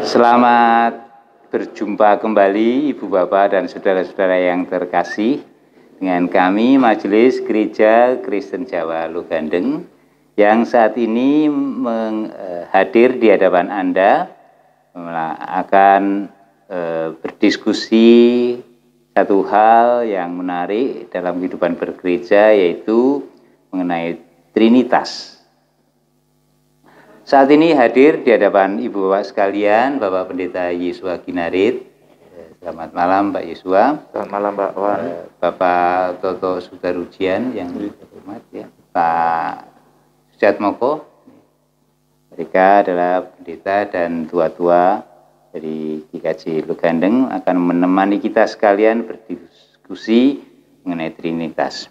Selamat berjumpa kembali Ibu Bapak dan saudara-saudara yang terkasih dengan kami Majelis Gereja Kristen Jawa Lugandeng yang saat ini hadir di hadapan Anda akan berdiskusi satu hal yang menarik dalam kehidupan bergereja, yaitu mengenai Trinitas. Saat ini hadir di hadapan Ibu Bapak sekalian, Bapak Pendeta Yesua Ginarit. Selamat malam Pak Yesua. Selamat malam Pak Wan. Bapak Toto Sudarujian yang terhormat, ya. Pak Sujatmoko. Mereka adalah pendeta dan tua-tua dari GKJ Lugandeng akan menemani kita sekalian berdiskusi mengenai Trinitas.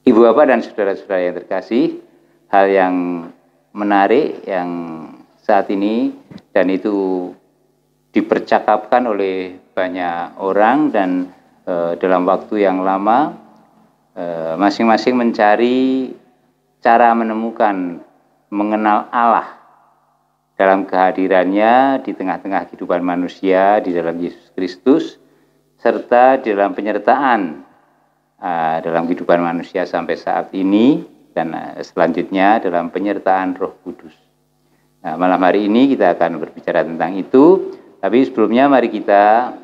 Ibu Bapak dan saudara-saudara yang terkasih, hal yang menarik yang saat ini dan itu dipercakapkan oleh banyak orang dan dalam waktu yang lama masing-masing mencari cara menemukan mengenal Allah dalam kehadirannya di tengah-tengah kehidupan manusia di dalam Yesus Kristus serta di dalam penyertaan dalam kehidupan manusia sampai saat ini dan selanjutnya dalam penyertaan Roh Kudus. Nah, malam hari ini kita akan berbicara tentang itu, tapi sebelumnya mari kita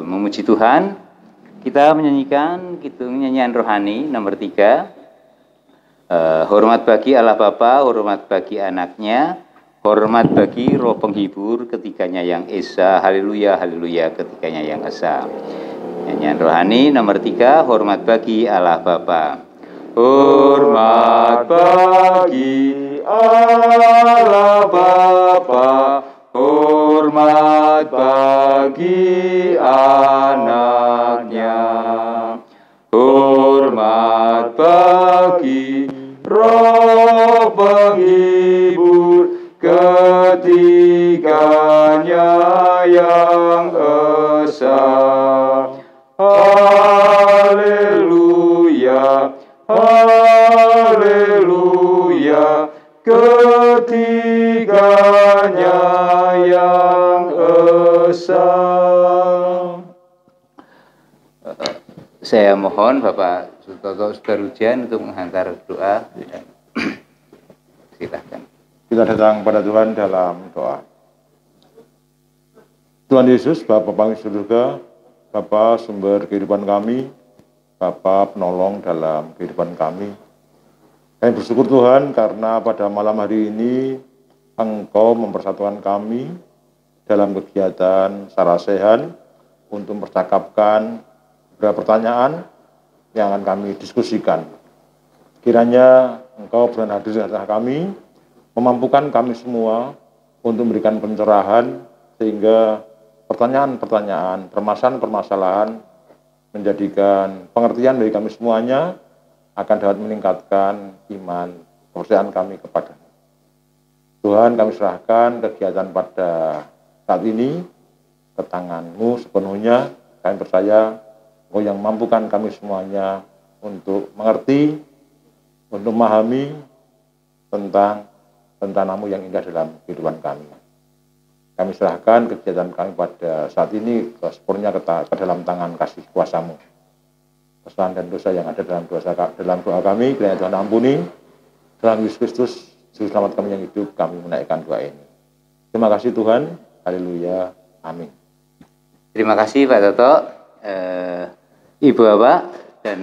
memuji Tuhan. Kita menyanyikan nyanyian rohani nomor 3. Hormat bagi Allah Bapa, hormat bagi anaknya, hormat bagi Roh Penghibur ketiganya yang esa, haleluya, haleluya ketiganya yang esa. Nyanyian rohani nomor 3, hormat bagi Allah Bapa. Hormat bagi Allah Bapa, hormat bagi anaknya, hormat bagi Roh Penghibur ketiganya yang esa. Haleluya, haleluya, ketiganya yang esa. Saya mohon Bapak Toto Sudarujian untuk menghantar doa. Silakan. Kita datang pada Tuhan dalam doa. Tuhan Yesus, Bapa Pangis surga, Bapa sumber kehidupan kami, Bapa penolong dalam kehidupan kami. Kami bersyukur Tuhan karena pada malam hari ini Engkau mempersatukan kami dalam kegiatan Sarasehan untuk mempercakapkan beberapa pertanyaan yang akan kami diskusikan. Kiranya Engkau berkenan hadir di tengah kami, memampukan kami semua untuk memberikan pencerahan sehingga pertanyaan-pertanyaan, permasalahan-permasalahan menjadikan pengertian bagi kami semuanya akan dapat meningkatkan iman kepercayaan kami kepada Tuhan. Kami serahkan kegiatan pada saat ini ke tangan-Mu sepenuhnya. Kami percaya Engkau yang mampukan kami semuanya untuk mengerti, untuk memahami tentang rencana-Mu yang indah dalam kehidupan kami. Kami serahkan kegiatan kami pada saat ini sepenuhnya ke dalam tangan kasih kuasa-Mu. Kesalahan dan dosa yang ada dalam doa kami, kiranya Tuhan ampuni. Dalam Yesus Kristus, Juru Selamat kami yang hidup, kami menaikkan doa ini. Terima kasih Tuhan. Haleluya. Amin. Terima kasih Pak Toto, Ibu Bapak dan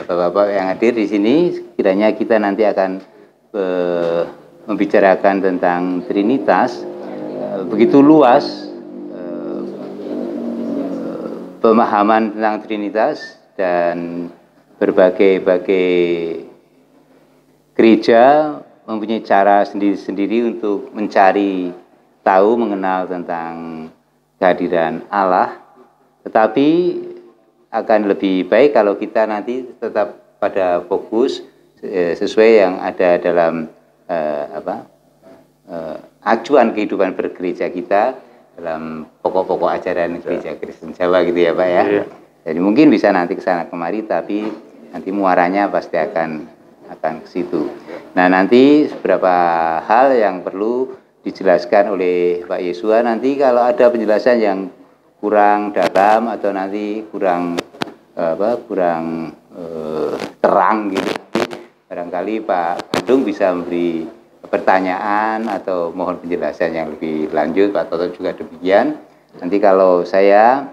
Bapak-bapak yang hadir di sini. Kiranya kita nanti akan membicarakan tentang Trinitas. Begitu luas pemahaman tentang Trinitas dan berbagai gereja mempunyai cara sendiri-sendiri untuk mencari tahu mengenal tentang kehadiran Allah. Tetapi akan lebih baik kalau kita nanti tetap pada fokus sesuai yang ada dalam acuan kehidupan bergereja kita dalam pokok-pokok ajaran gereja Kristen Jawa gitu ya Pak ya. Iya. Jadi mungkin bisa nanti ke sana kemari, tapi nanti muaranya pasti akan ke situ. Nah, nanti beberapa hal yang perlu dijelaskan oleh Pak Yesua. Nanti kalau ada penjelasan yang kurang dalam atau nanti kurang terang gitu, barangkali Pak Gedung bisa memberi pertanyaan atau mohon penjelasan yang lebih lanjut. Pak Toto juga demikian. Nanti kalau saya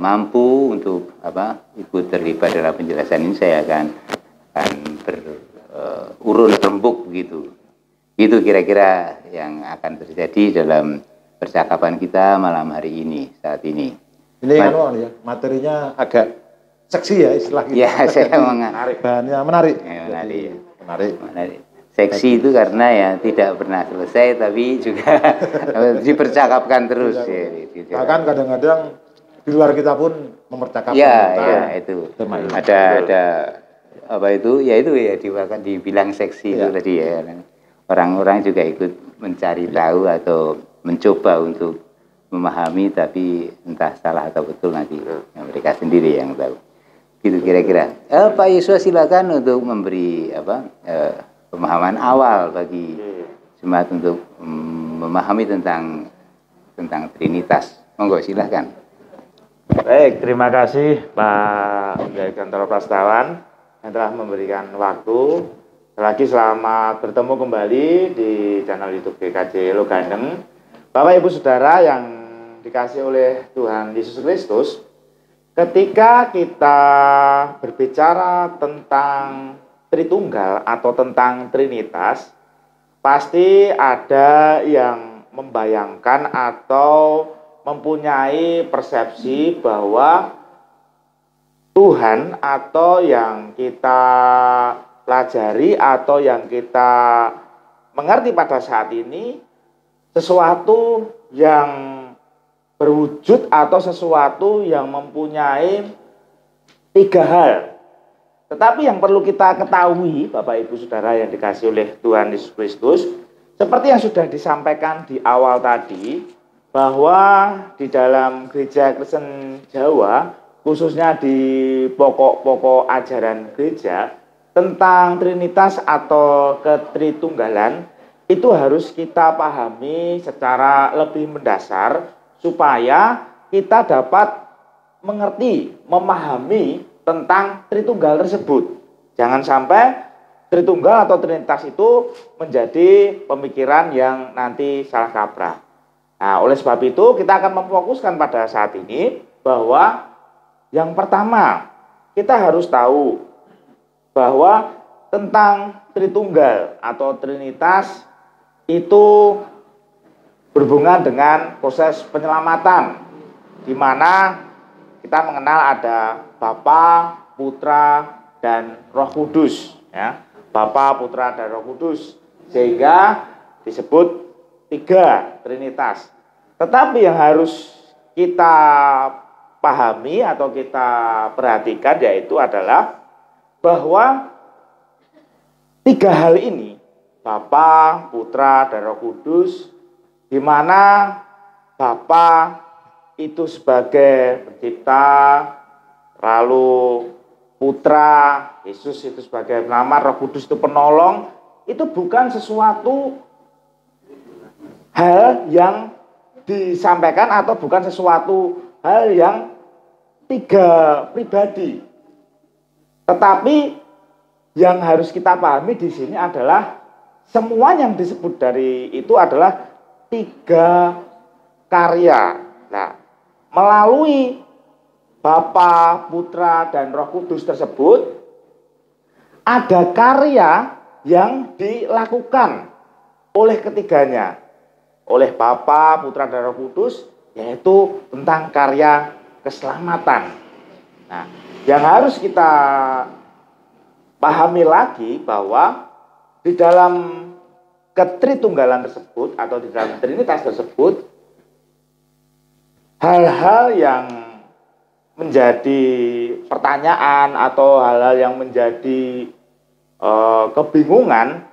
mampu untuk ikut terlibat dalam penjelasan ini, saya akan urun rembuk begitu. Itu kira-kira yang akan terjadi dalam percakapan kita malam hari ini, saat ini. Ini ya, materinya agak seksi ya istilah kita. Ya, saya menarik. Bahannya menarik. Ya, menarik. Menarik. Menarik. Seksi itu karena ya tidak pernah selesai, tapi juga dipercakapkan terus. Ya, bahkan kadang-kadang di luar kita pun mempercakapkan. Ya, itu. Ada apa itu? Ya itu ya dibilang seksi itu tadi ya. Orang-orang juga ikut mencari tahu atau mencoba untuk memahami, tapi entah salah atau betul nanti mereka sendiri yang tahu. Gitu kira-kira. Pak Yesua silakan untuk memberi pemahaman awal bagi jemaat untuk memahami tentang Trinitas. Monggo silakan. Baik, terima kasih Pak Pendeta Kantor Prastawa yang telah memberikan waktu. Lagi selamat bertemu kembali di channel YouTube GKJ Logandeng. Bapak Ibu Saudara yang dikasih oleh Tuhan Yesus Kristus, ketika kita berbicara tentang Tritunggal atau tentang Trinitas, pasti ada yang membayangkan atau mempunyai persepsi bahwa Tuhan atau yang kita pelajari atau yang kita mengerti pada saat ini sesuatu yang berwujud atau sesuatu yang mempunyai tiga hal. Tetapi yang perlu kita ketahui, Bapak Ibu Saudara yang dikasih oleh Tuhan Yesus Kristus, seperti yang sudah disampaikan di awal tadi, bahwa di dalam gereja Kristen Jawa, khususnya di pokok-pokok ajaran gereja, tentang Trinitas atau ketritunggalan, itu harus kita pahami secara lebih mendasar, supaya kita dapat mengerti, memahami tentang Tritunggal tersebut. Jangan sampai Tritunggal atau Trinitas itu menjadi pemikiran yang nanti salah kaprah. Nah, oleh sebab itu kita akan memfokuskan pada saat ini bahwa yang pertama kita harus tahu bahwa tentang Tritunggal atau Trinitas itu berhubungan dengan proses penyelamatan, di mana kita mengenal ada Bapa, Putra, dan Roh Kudus, ya. Bapa, Putra, dan Roh Kudus, sehingga disebut tiga Trinitas. Tetapi yang harus kita pahami atau kita perhatikan yaitu adalah bahwa tiga hal ini, Bapa, Putra, dan Roh Kudus, di mana Bapa itu sebagai pencipta, lalu Putra, Yesus itu sebagai penyelamat, Roh Kudus itu penolong, itu bukan sesuatu hal yang disampaikan atau bukan sesuatu hal yang tiga pribadi. Tetapi yang harus kita pahami di sini adalah semua yang disebut dari itu adalah tiga karya. Nah, melalui Bapa, Putra, dan Roh Kudus tersebut ada karya yang dilakukan oleh ketiganya, oleh Bapa, Putra, dan Roh Kudus, yaitu tentang karya keselamatan. Nah, yang harus kita pahami lagi bahwa di dalam ketritunggalan tersebut atau di dalam Trinitas tersebut, hal-hal yang menjadi pertanyaan atau hal-hal yang menjadi kebingungan,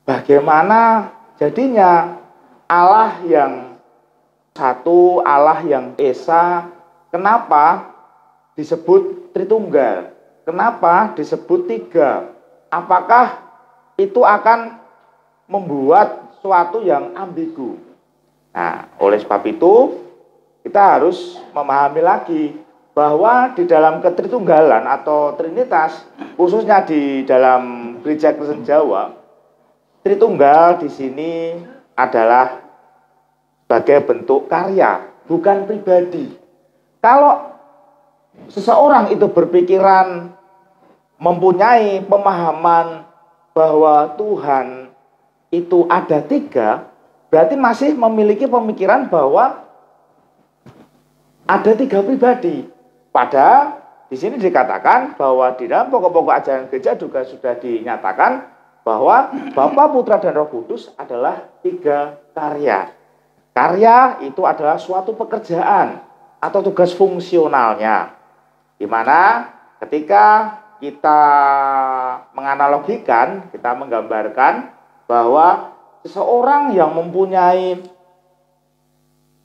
bagaimana jadinya Allah yang satu, Allah yang esa, kenapa disebut Tritunggal? Kenapa disebut tiga? Apakah itu akan membuat suatu yang ambigu. Nah, oleh sebab itu kita harus memahami lagi bahwa di dalam ketritunggalan atau Trinitas, khususnya di dalam Gereja Kristen Jawa, Tritunggal di sini adalah sebagai bentuk karya, bukan pribadi. Kalau seseorang itu berpikiran mempunyai pemahaman bahwa Tuhan itu ada tiga, berarti masih memiliki pemikiran bahwa ada tiga pribadi. Padahal di sini dikatakan bahwa di dalam pokok-pokok ajaran gereja juga sudah dinyatakan bahwa Bapa, Putra, dan Roh Kudus adalah tiga karya. Karya itu adalah suatu pekerjaan atau tugas fungsionalnya, di mana ketika kita menganalogikan, kita menggambarkan bahwa seseorang yang mempunyai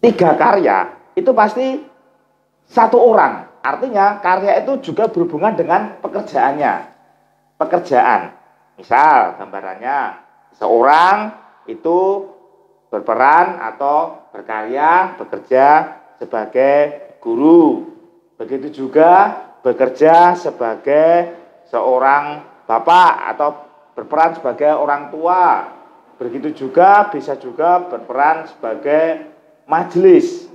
tiga karya itu pasti satu orang. Artinya karya itu juga berhubungan dengan pekerjaannya. Pekerjaan. Misal gambarannya seorang itu berperan atau berkarya, bekerja sebagai guru. Begitu juga bekerja sebagai seorang bapak atau berperan sebagai orang tua. Begitu juga bisa juga berperan sebagai majelis.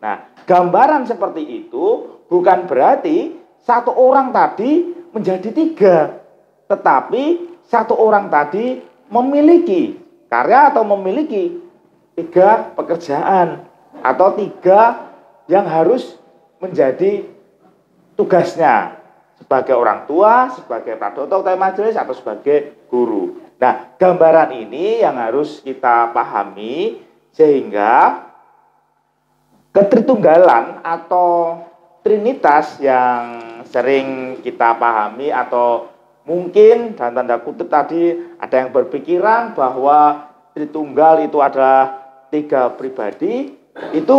Nah, gambaran seperti itu bukan berarti satu orang tadi menjadi tiga, tetapi satu orang tadi memiliki karya atau memiliki tiga pekerjaan atau tiga yang harus menjadi tugasnya sebagai orang tua, sebagai pradoto atau majelis atau sebagai guru. Nah, gambaran ini yang harus kita pahami sehingga ketritunggalan atau Trinitas yang sering kita pahami atau mungkin dan tanda kutip tadi ada yang berpikiran bahwa Tritunggal itu adalah tiga pribadi, itu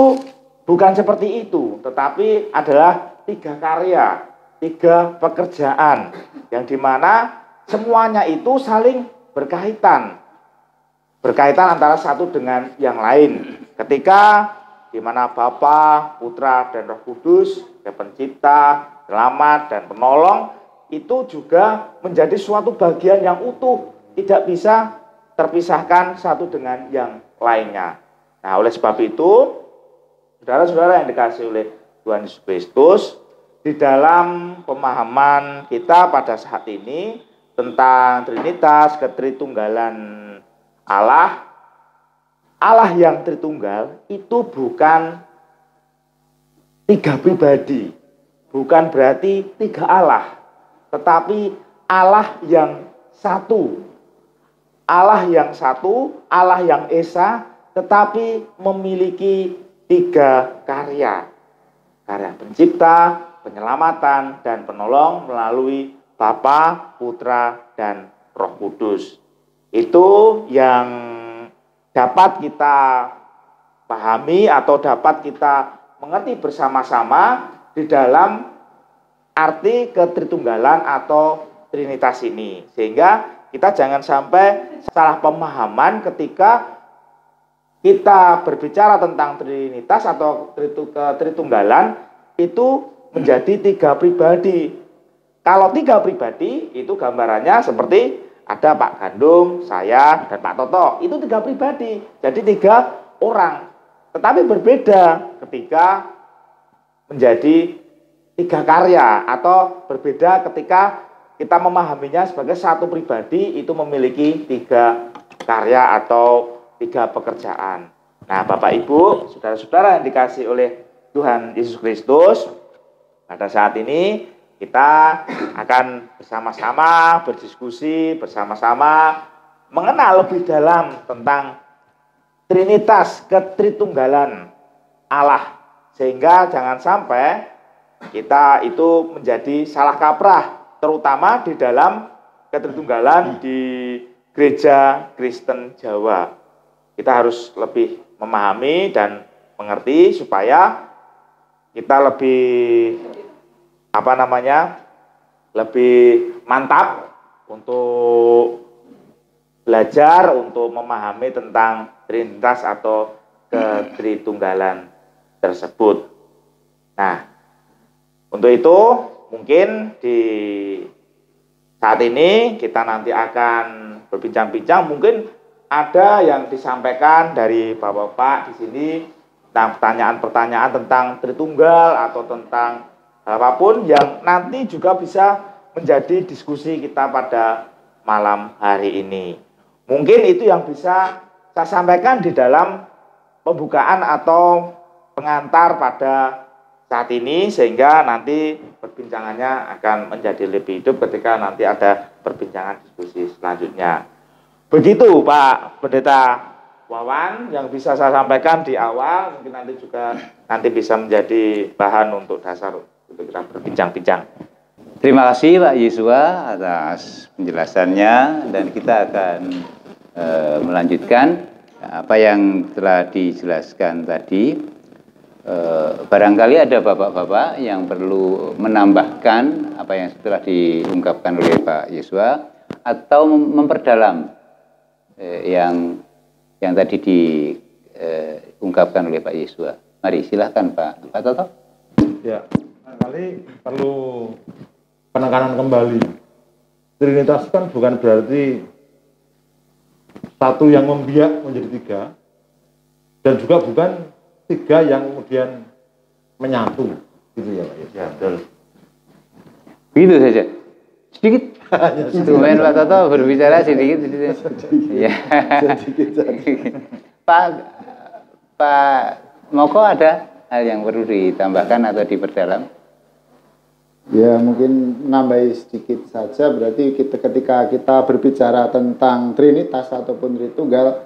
bukan seperti itu, tetapi adalah tiga karya, tiga pekerjaan yang dimana semuanya itu saling berkaitan antara satu dengan yang lain. Ketika di mana Bapa, Putra, dan Roh Kudus, pencipta, selamat, dan penolong, itu juga menjadi suatu bagian yang utuh, tidak bisa terpisahkan satu dengan yang lainnya. Nah, oleh sebab itu, saudara-saudara yang dikasihi oleh Tuhan Yesus Kristus, di dalam pemahaman kita pada saat ini tentang Trinitas, ketritunggalan Allah, Allah yang Tritunggal itu bukan tiga pribadi, bukan berarti tiga Allah, tetapi Allah yang satu. Allah yang satu, Allah yang esa, tetapi memiliki tiga karya. Karya pencipta, penyelamatan, dan penolong melalui Bapa, Putra, dan Roh Kudus. Itu yang dapat kita pahami atau dapat kita mengerti bersama-sama di dalam arti ketritunggalan atau Trinitas ini. Sehingga kita jangan sampai salah pemahaman ketika kita berbicara tentang Trinitas atau ketritunggalan itu menjadi tiga pribadi. Kalau tiga pribadi itu gambarannya seperti ada Pak Gandum, saya, dan Pak Toto. Itu tiga pribadi. Jadi tiga orang. Tetapi berbeda ketika menjadi tiga karya. Atau berbeda ketika kita memahaminya sebagai satu pribadi itu memiliki tiga karya atau tiga pekerjaan. Nah, Bapak Ibu, saudara-saudara yang dikasihi oleh Tuhan Yesus Kristus, pada saat ini kita akan bersama-sama berdiskusi, bersama-sama mengenal lebih dalam tentang Trinitas, ketritunggalan Allah. Sehingga jangan sampai kita itu menjadi salah kaprah, terutama di dalam ketritunggalan di Gereja Kristen Jawa. Kita harus lebih memahami dan mengerti supaya kita lebih lebih mantap untuk belajar untuk memahami tentang Trinitas atau ketritunggalan tersebut. Nah, untuk itu mungkin di saat ini kita nanti akan berbincang-bincang, mungkin ada yang disampaikan dari Bapak-bapak di sini tentang pertanyaan-pertanyaan tentang Tritunggal atau tentang apapun yang nanti juga bisa menjadi diskusi kita pada malam hari ini. Mungkin itu yang bisa saya sampaikan di dalam pembukaan atau pengantar pada saat ini, sehingga nanti perbincangannya akan menjadi lebih hidup ketika nanti ada perbincangan diskusi selanjutnya. Begitu Pak Pendeta Wawan yang bisa saya sampaikan di awal, mungkin nanti juga bisa menjadi bahan untuk dasar untuk kita berbincang-bincang. Terima kasih Pak Yesua atas penjelasannya, dan kita akan melanjutkan apa yang telah dijelaskan tadi. Barangkali ada bapak-bapak yang perlu menambahkan apa yang telah diungkapkan oleh Pak Yesua atau memperdalam yang tadi diungkapkan oleh Pak Yesua. Mari silahkan Pak Toto. Ya, barangkali perlu penekanan kembali. Trinitas kan bukan berarti satu yang membiak menjadi tiga, dan juga bukan tiga yang kemudian menyatu, gitu ya Pak. Ya, betul. Begitu saja. Sedikit. Tumben Pak Toto berbicara sedikit. Ya. Pak Moko, ada hal yang perlu ditambahkan atau diperdalam? Ya, mungkin nambahi sedikit saja. Berarti ketika kita berbicara tentang Trinitas ataupun Tritunggal,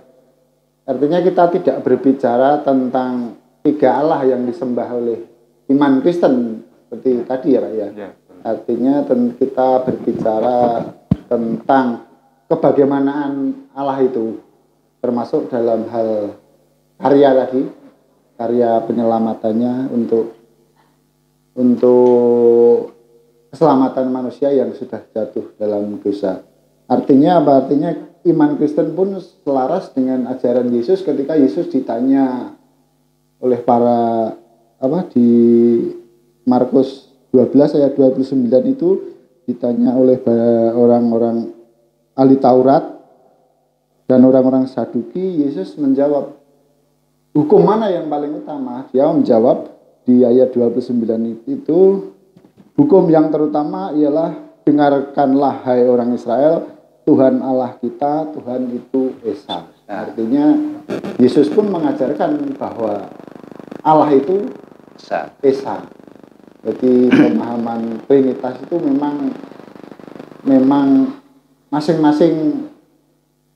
artinya kita tidak berbicara tentang tiga Allah yang disembah oleh iman Kristen seperti tadi ya Pak ya. Artinya kita berbicara tentang kebagaimanaan Allah itu, termasuk dalam hal karya tadi, karya penyelamatannya untuk keselamatan manusia yang sudah jatuh dalam dosa. Artinya apa? Artinya iman Kristen pun selaras dengan ajaran Yesus ketika Yesus ditanya oleh di Markus 12 ayat 29 itu, ditanya oleh orang-orang ahli Taurat dan orang-orang Saduki. Yesus menjawab, hukum mana yang paling utama? Dia menjawab di ayat 29 itu, hukum yang terutama ialah, dengarkanlah hai orang Israel, Tuhan Allah kita, Tuhan itu Esa. Artinya Yesus pun mengajarkan bahwa Allah itu Esa. Jadi pemahaman Trinitas itu memang masing-masing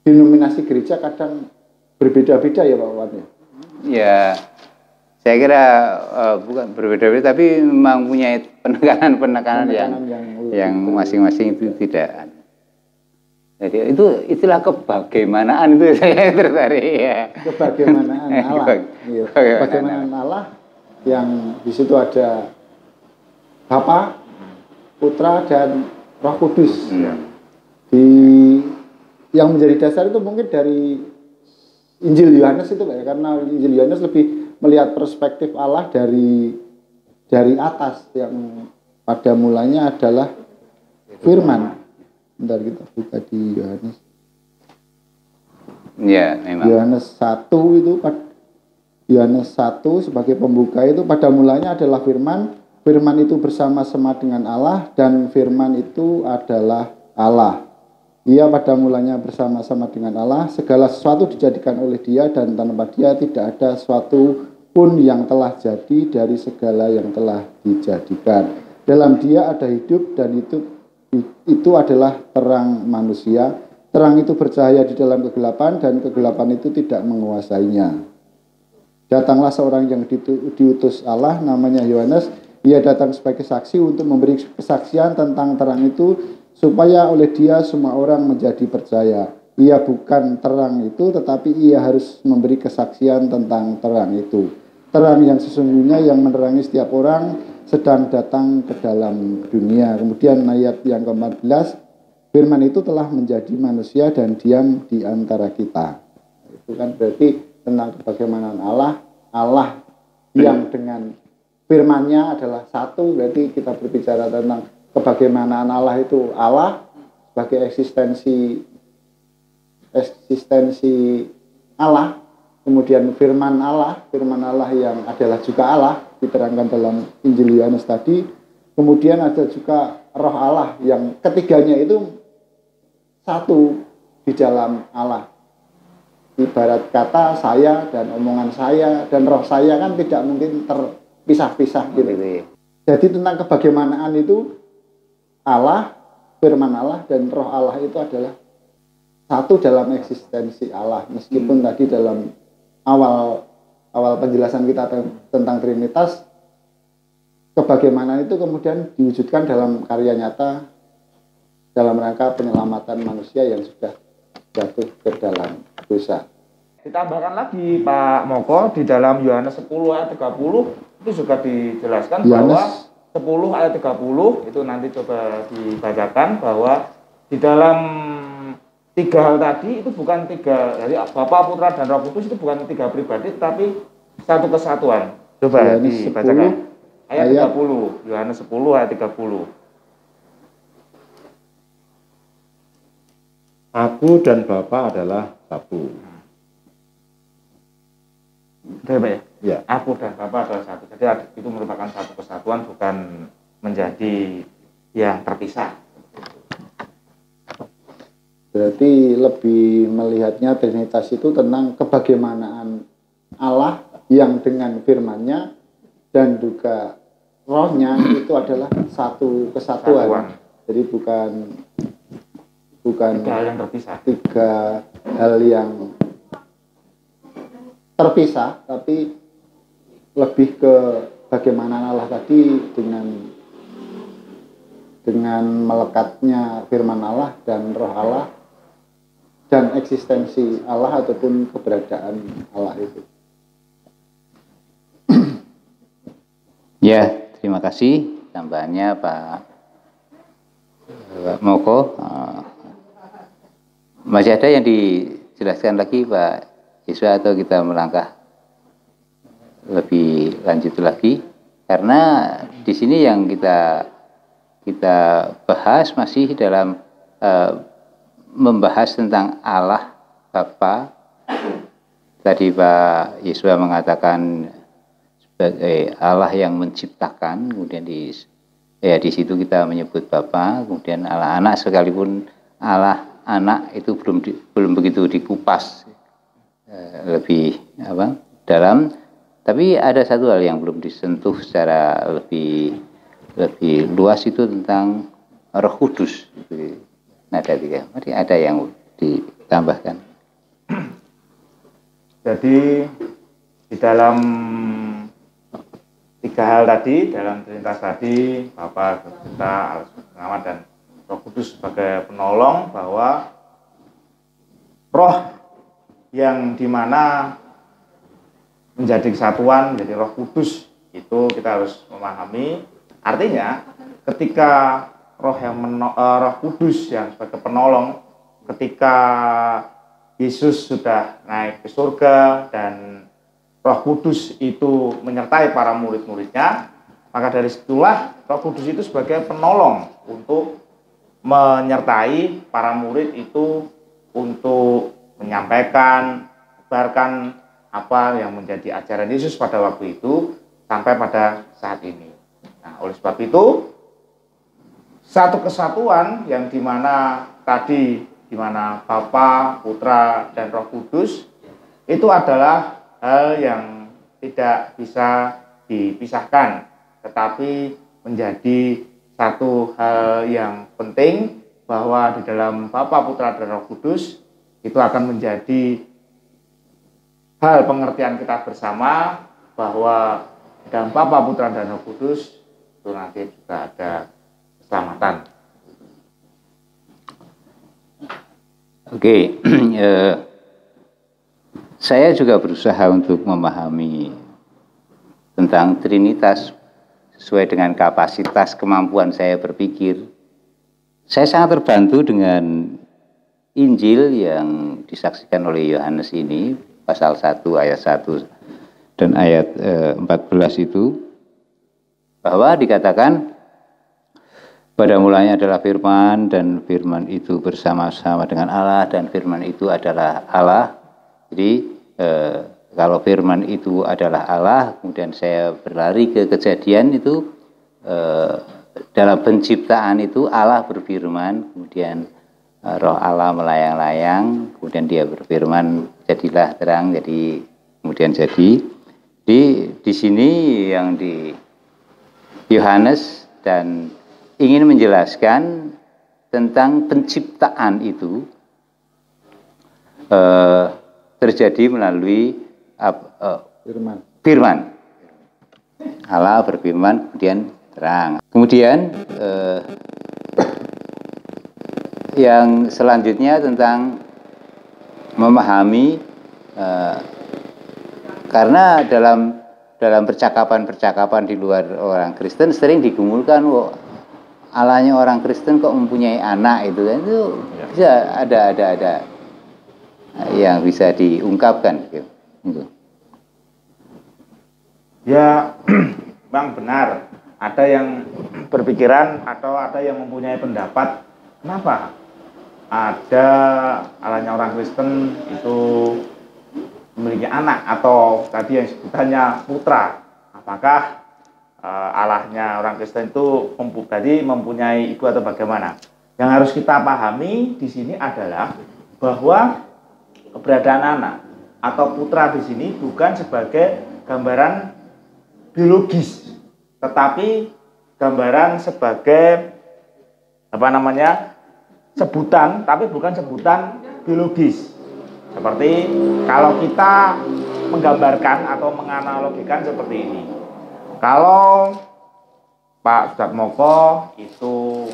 denominasi gereja kadang berbeda-beda ya Pak Wan. Ya, saya kira bukan berbeda-beda, tapi memang punya penekanan yang masing-masing itu tidak. Jadi itu istilah kebagaimanaan itu saya tertarik ya. Kebagaimanaan Allah. Kebagaimanaan Allah yang di situ ada Bapa, Putra dan Roh Kudus. Yang menjadi dasar itu mungkin dari Injil Yohanes itu Pak ya, karena Injil Yohanes lebih melihat perspektif Allah dari atas, yang pada mulanya adalah firman. Bentar kita buka di Yohanes. Ya, memang. Yohanes 1 itu, Yohanes 1 sebagai pembuka itu, pada mulanya adalah firman, firman itu bersama-sama dengan Allah, dan firman itu adalah Allah. Ia pada mulanya bersama-sama dengan Allah, segala sesuatu dijadikan oleh Dia, dan tanpa Dia tidak ada sesuatu pun yang telah jadi dari segala yang telah dijadikan. Dalam Dia ada hidup, dan itu adalah terang manusia. Terang itu bercahaya di dalam kegelapan, dan kegelapan itu tidak menguasainya. Datanglah seorang yang diutus Allah, namanya Yohanes. Ia datang sebagai saksi untuk memberi kesaksian tentang terang itu, supaya oleh dia semua orang menjadi percaya. Ia bukan terang itu, tetapi ia harus memberi kesaksian tentang terang itu. Terang yang sesungguhnya yang menerangi setiap orang sedang datang ke dalam dunia. Kemudian ayat yang ke-14, firman itu telah menjadi manusia dan diam di antara kita. Itu kan berarti tentang kebagaimanaan Allah. Allah yang dengan firman-Nya adalah satu, berarti kita berbicara tentang kebagaimanaan Allah itu Allah sebagai eksistensi Allah, kemudian firman Allah yang adalah juga Allah diterangkan dalam Injil Yohanes tadi, kemudian ada juga Roh Allah yang ketiganya itu satu di dalam Allah. Ibarat kata saya dan omongan saya dan roh saya kan tidak mungkin terpisah-pisah gitu. Jadi tentang kebagaimanaan itu Allah, firman Allah dan roh Allah itu adalah satu dalam eksistensi Allah. Meskipun tadi dalam awal penjelasan kita tentang Trinitas, kebagaimanaan itu kemudian diwujudkan dalam karya nyata dalam rangka penyelamatan manusia yang sudah jatuh ke dalam dosa. Ditambahkan lagi Pak Moko di dalam Yohanes 10 ayat 30 itu juga dijelaskan bahwa 10 ayat 30 itu nanti coba dibacakan bahwa di dalam tiga hal tadi itu bukan tiga, jadi Bapa, Putra dan Roh Kudus itu bukan tiga pribadi tapi satu kesatuan. Coba dibacakan. Ayat 30, Yohanes 10 ayat 30. Aku dan Bapa adalah satu. Oke, Pak ya? Ya. Aku dan Bapa adalah satu. Jadi itu merupakan satu kesatuan, bukan menjadi yang terpisah. Berarti lebih melihatnya Trinitas itu tentang kebagaimanaan Allah yang dengan firman-Nya dan juga rohnya itu adalah satu kesatuan. Jadi bukan tiga hal yang terpisah. Tiga hal yang terpisah, tapi lebih ke bagaimana Allah tadi dengan melekatnya firman Allah dan roh Allah dan eksistensi Allah ataupun keberadaan Allah itu. Ya, terima kasih tambahannya Pak Moko. Masih ada yang dijelaskan lagi Pak Yesua atau kita melangkah lebih lanjut lagi? Karena di sini yang kita bahas masih dalam membahas tentang Allah Bapa. Tadi Pak Yesua mengatakan sebagai Allah yang menciptakan, kemudian di situ kita menyebut Bapa, kemudian Allah Anak, sekalipun Allah Anak itu belum begitu dikupas lebih dalam, tapi ada satu hal yang belum disentuh secara lebih luas, itu tentang Roh Kudus. Nada 3. Mari ada yang ditambahkan. Jadi di dalam tiga hal tadi, dalam Trinitas tadi, Bapa, kita, Allah Pengamat dan Roh Kudus sebagai penolong, bahwa roh yang dimana menjadi kesatuan, menjadi Roh Kudus, itu kita harus memahami. Artinya ketika Roh Kudus yang sebagai penolong, ketika Yesus sudah naik ke surga dan Roh Kudus itu menyertai para murid-muridnya, maka dari situlah Roh Kudus itu sebagai penolong untuk menyertai para murid itu untuk menyampaikan, menyebarkan apa yang menjadi ajaran Yesus pada waktu itu sampai pada saat ini. Nah, oleh sebab itu satu kesatuan yang dimana Bapa, Putra dan Roh Kudus itu adalah hal yang tidak bisa dipisahkan, tetapi menjadi satu hal yang penting, bahwa di dalam Bapa, Putra dan Roh Kudus itu akan menjadi hal pengertian kita bersama, bahwa di dalam Bapa, Putra dan Roh Kudus itu nanti juga ada keselamatan. Oke, saya juga berusaha untuk memahami tentang Trinitas sesuai dengan kapasitas kemampuan saya berpikir. Saya sangat terbantu dengan Injil yang disaksikan oleh Yohanes ini, pasal 1 ayat 1 dan ayat 14 itu, bahwa dikatakan pada mulanya adalah firman, dan firman itu bersama-sama dengan Allah, dan firman itu adalah Allah. Jadi kalau firman itu adalah Allah, kemudian saya berlari ke Kejadian itu, dalam penciptaan itu Allah berfirman, kemudian roh Allah melayang-layang, kemudian dia berfirman, jadilah terang, jadi kemudian jadi. Di sini yang di Yohanes dan ingin menjelaskan tentang penciptaan itu terjadi melalui firman. Allah berfirman, kemudian terang. Kemudian yang selanjutnya tentang memahami, karena dalam percakapan-percakapan di luar orang Kristen sering digumulkan, Allahnya orang Kristen kok mempunyai anak, itu kan, itu bisa ada yang bisa diungkapkan gitu. Ya, Bang, benar. Ada yang berpikiran atau ada yang mempunyai pendapat, kenapa ada Allahnya orang Kristen itu memiliki anak, atau tadi yang sebutannya putra. Apakah Allahnya orang Kristen itu tadi mempunyai ibu atau bagaimana? Yang harus kita pahami di sini adalah bahwa keberadaan anak atau putra di sini bukan sebagai gambaran biologis, tetapi gambaran sebagai sebutan, tapi bukan sebutan biologis. Seperti kalau kita menggambarkan atau menganalogikan seperti ini. Kalau Pak Sudatmoko itu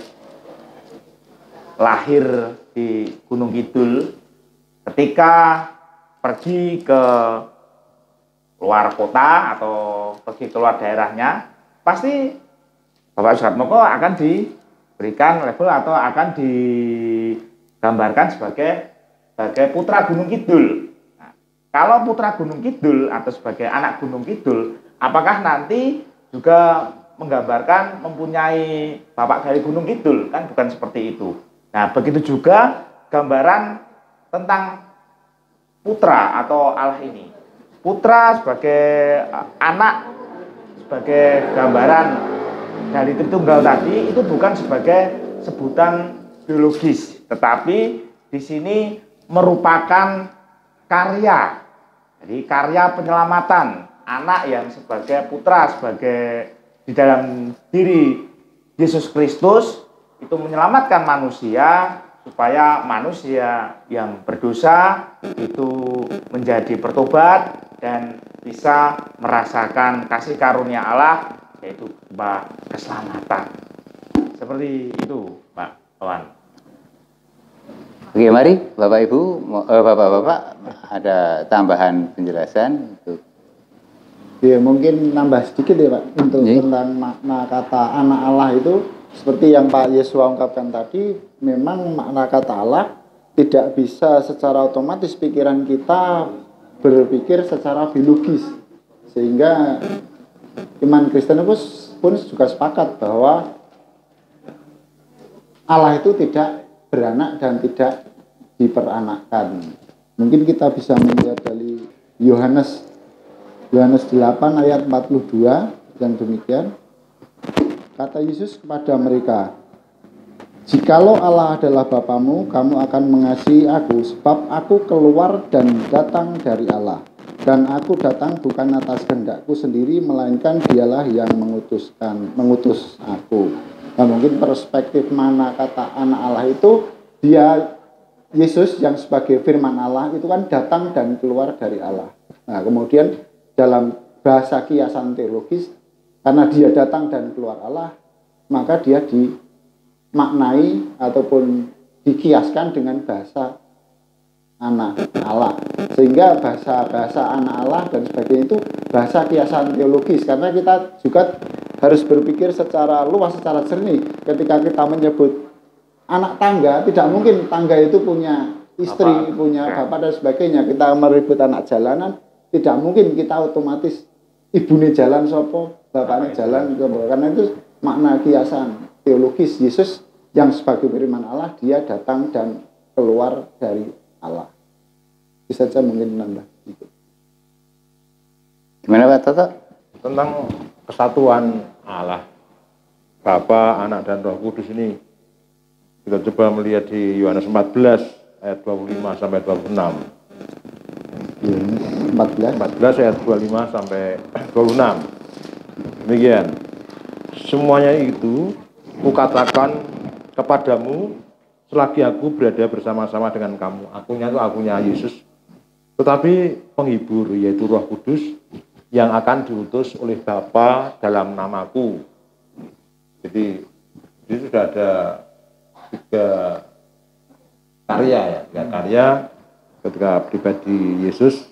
lahir di Gunung Kidul, ketika pergi ke luar kota atau pergi keluar daerahnya, pasti Bapak Sudatmoko akan diberikan label atau akan digambarkan sebagai putra Gunung Kidul. Nah, kalau putra Gunung Kidul atau sebagai anak Gunung Kidul, apakah nanti juga menggambarkan mempunyai bapak dari Gunung Kidul? Kan bukan seperti itu. Nah, begitu juga gambaran tentang putra atau Allah ini. Putra sebagai anak, sebagai gambaran dari Tritunggal tadi, itu bukan sebagai sebutan biologis, tetapi di sini merupakan karya. Jadi karya penyelamatan anak yang sebagai putra, sebagai di dalam diri Yesus Kristus itu menyelamatkan manusia, supaya manusia yang berdosa itu menjadi bertobat dan bisa merasakan kasih karunia Allah, yaitu keselamatan. Seperti itu, Pak Kawan. Oke, mari Bapak Ibu, Bapak-bapak ada tambahan penjelasan untuk. Ya, mungkin nambah sedikit ya Pak, untuk tentang makna kata anak Allah itu, seperti yang Pak Yesua ungkapkan tadi, memang makna kata Allah tidak bisa secara otomatis pikiran kita berpikir secara biologis, sehingga iman Kristen pun juga sepakat bahwa Allah itu tidak beranak dan tidak diperanakkan. Mungkin kita bisa melihat dari Yohanes 8 ayat 42 yang demikian. Kata Yesus kepada mereka, "Jikalau Allah adalah Bapamu, kamu akan mengasihi aku, sebab aku keluar dan datang dari Allah. Dan aku datang bukan atas kehendakku sendiri, melainkan Dialah yang mengutus aku." Nah, mungkin perspektif mana kata anak Allah itu, dia Yesus yang sebagai firman Allah itu kan datang dan keluar dari Allah. Nah, kemudian dalam bahasa kiasan teologis, karena dia datang dan keluar Allah, maka dia dimaknai ataupun dikiaskan dengan bahasa anak Allah. Sehingga bahasa anak Allah dan sebagainya itu bahasa kiasan teologis, karena kita juga harus berpikir secara luas, secara jernih ketika kita menyebut anak tangga, tidak mungkin tangga itu punya istri, punya bapak dan sebagainya. Kita meribut anak jalanan, tidak mungkin kita otomatis ibune jalan sopo, bapaknya jalan gitu. Karena itu makna kiasan teologis Yesus yang sebagai firman Allah, dia datang dan keluar dari Allah. Bisa saja mungkin nambah gitu. Gimana Pak Toto? Tentang kesatuan Allah, Bapa, Anak, dan Roh Kudus ini kita coba melihat di Yohanes 14 ayat 25 sampai 26. 14 ayat 25 sampai 26. Demikian. Semuanya itu kukatakan kepadamu selagi aku berada bersama-sama dengan kamu. Akunya itu akunya Yesus. Tetapi penghibur yaitu Roh Kudus yang akan diutus oleh Bapa dalam namaku. Jadi sudah ada 3 karya ya, 3 karya ketika pribadi Yesus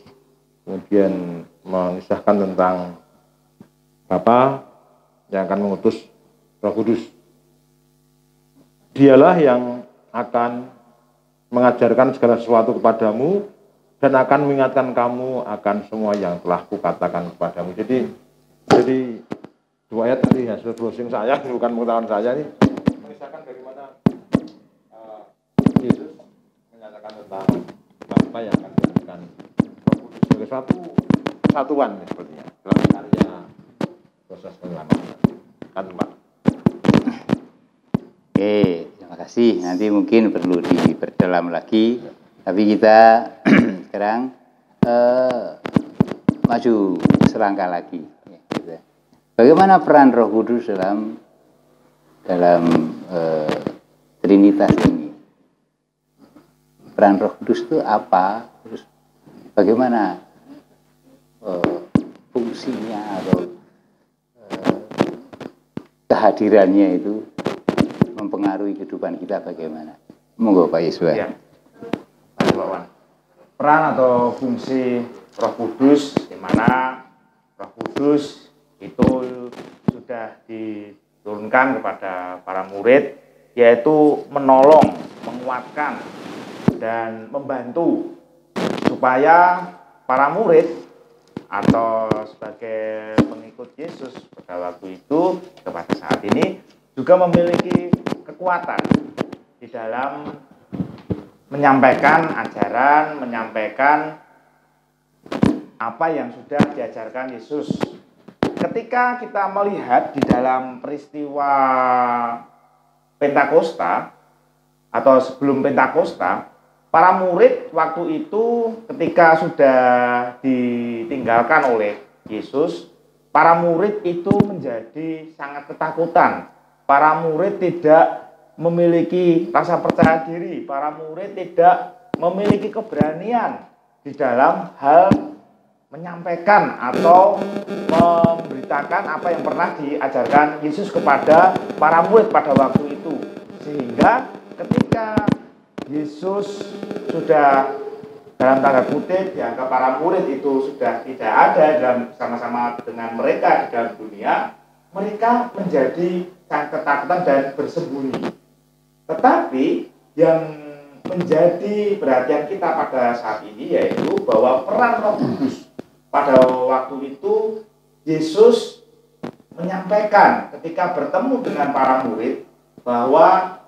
kemudian mengisahkan tentang Bapa yang akan mengutus Roh Kudus. Dialah yang akan mengajarkan segala sesuatu kepadamu dan akan mengingatkan kamu akan semua yang telah kukatakan kepadamu. Jadi 2 ayat tadi hasil browsing saya, bukan pengetahuan saya ini, mengisahkan bagaimana Yesus menyatakan tentang Bapa yang akan menjadikan Roh Kudus sebagai suatu kesatuan sepertinya dalam karya proses penyelamatan. Kan Pak. Oke, terima kasih. Nanti mungkin perlu diperdalam lagi. Tapi kita sekarang maju selangkah lagi. Bagaimana peran Roh Kudus dalam Trinitas ini? Peran Roh Kudus itu apa? Terus bagaimana fungsinya atau kehadirannya itu mempengaruhi kehidupan kita bagaimana? Monggo Pak Yesua. Ya. Pak Wawan. Peran atau fungsi Roh Kudus, di mana Roh Kudus itu sudah diturunkan kepada para murid, yaitu menolong, menguatkan, dan membantu supaya para murid atau sebagai pengikut Yesus pada waktu itu kepada saat ini juga memiliki kekuatan di dalam menyampaikan ajaran, menyampaikan apa yang sudah diajarkan Yesus. Ketika kita melihat di dalam peristiwa Pentakosta atau sebelum Pentakosta, para murid waktu itu ketika sudah ditinggalkan oleh Yesus, para murid itu menjadi sangat ketakutan. Para murid tidak memiliki rasa percaya diri, para murid tidak memiliki keberanian di dalam hal menyampaikan atau memberitakan apa yang pernah diajarkan Yesus kepada para murid pada waktu itu. Sehingga ketika Yesus sudah dalam tanda kutip dianggap para murid itu sudah tidak ada dan bersama-sama dengan mereka di dalam dunia, mereka menjadi sangat ketakutan dan bersembunyi. Tetapi yang menjadi perhatian kita pada saat ini yaitu bahwa peran Roh Kudus pada waktu itu Yesus menyampaikan ketika bertemu dengan para murid bahwa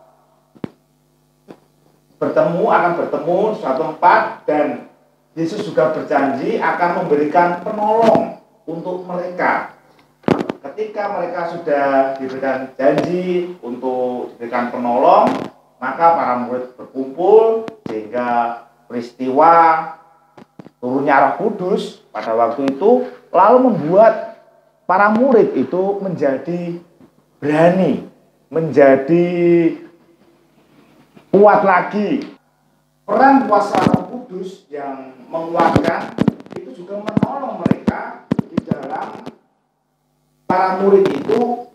akan bertemu di suatu tempat dan Yesus juga berjanji akan memberikan penolong untuk mereka. Ketika mereka sudah diberikan janji untuk diberikan penolong, maka para murid berkumpul sehingga peristiwa turunnya Roh Kudus pada waktu itu lalu membuat para murid itu menjadi berani, menjadi kuat lagi. Peran kuasa Roh Kudus yang menguatkan itu juga menolong mereka di dalam para murid itu